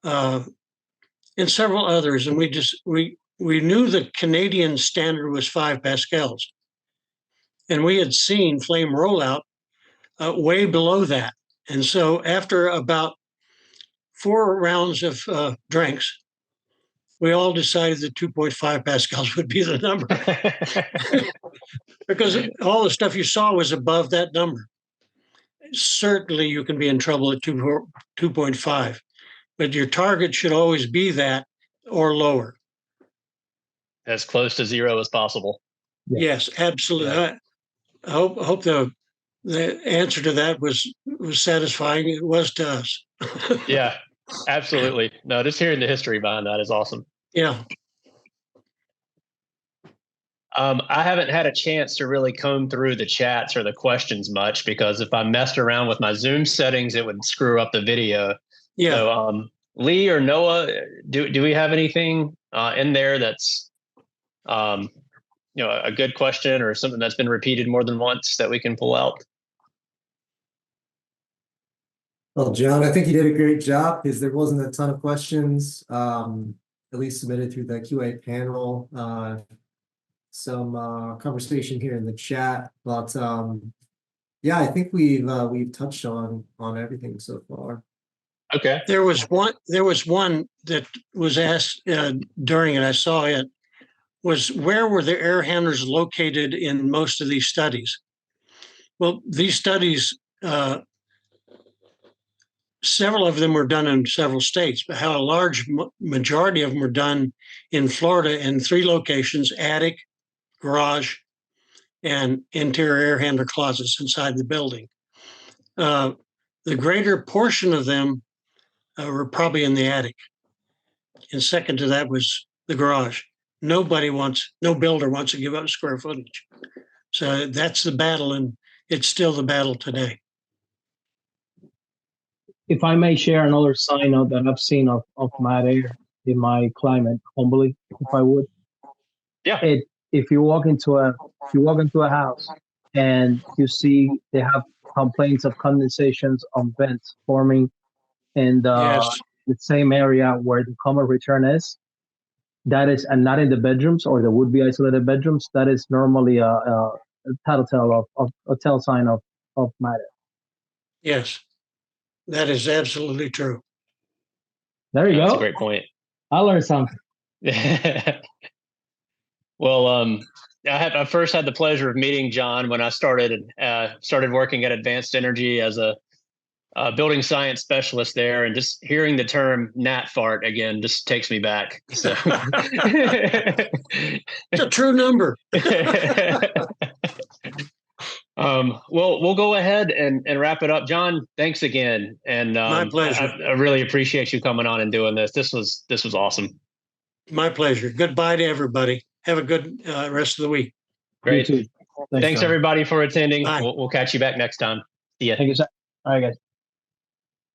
and several others. And we knew the Canadian standard was 5 pascals, and we had seen flame rollout way below that. And so after about 4 rounds of drinks, we all decided that 2.5 pascals would be the number, because all the stuff you saw was above that number. Certainly you can be in trouble at 2.5, but your target should always be that or lower. As close to 0 as possible. Yes, absolutely. Yeah. I hope the answer to that was satisfying. It was to us. Yeah, absolutely. No, just hearing the history behind that is awesome. Yeah. I haven't had a chance to really comb through the chats or the questions much, because if I messed around with my Zoom settings, it would screw up the video. Yeah. So, Lee or Noah, do we have anything in there that's a good question or something that's been repeated more than once that we can pull out? Well, John, I think you did a great job because there wasn't a ton of questions, at least submitted through the QA panel. Some conversation here in the chat, but yeah, I think we've touched on everything so far. Okay. There was one that was asked during, and I saw it, was where were the air handlers located in most of these studies? Well, these studies, several of them were done in several states, but how a large majority of them were done in Florida in 3 locations: attic, garage, and interior air handler closets inside the building. The greater portion of them were probably in the attic. And second to that was the garage. No builder wants to give up square footage. So that's the battle, and it's still the battle today. If I may share another sign out that I've seen of mad air in my climate, humbly, if I would. Yeah. If you walk into a house and you see they have complaints of condensations on vents forming in the same area where the common return is, that is, and not in the bedrooms or the would-be isolated bedrooms, that is normally a telltale of a tell sign of mad air. Yes, that is absolutely true. There you go. That's a great point. I learned something. Well, I first had the pleasure of meeting John when I started working at Advanced Energy as a building science specialist there, and just hearing the term "gnat fart" again just takes me back. So it's a true number. We'll go ahead and wrap it up. John, thanks again, and my pleasure. I really appreciate you coming on and doing this. This was awesome. My pleasure. Goodbye to everybody. Have a good rest of the week. Great. You too. Thanks everybody for attending. Bye. We'll catch you back next time. See ya. Thank you, sir. All right, guys.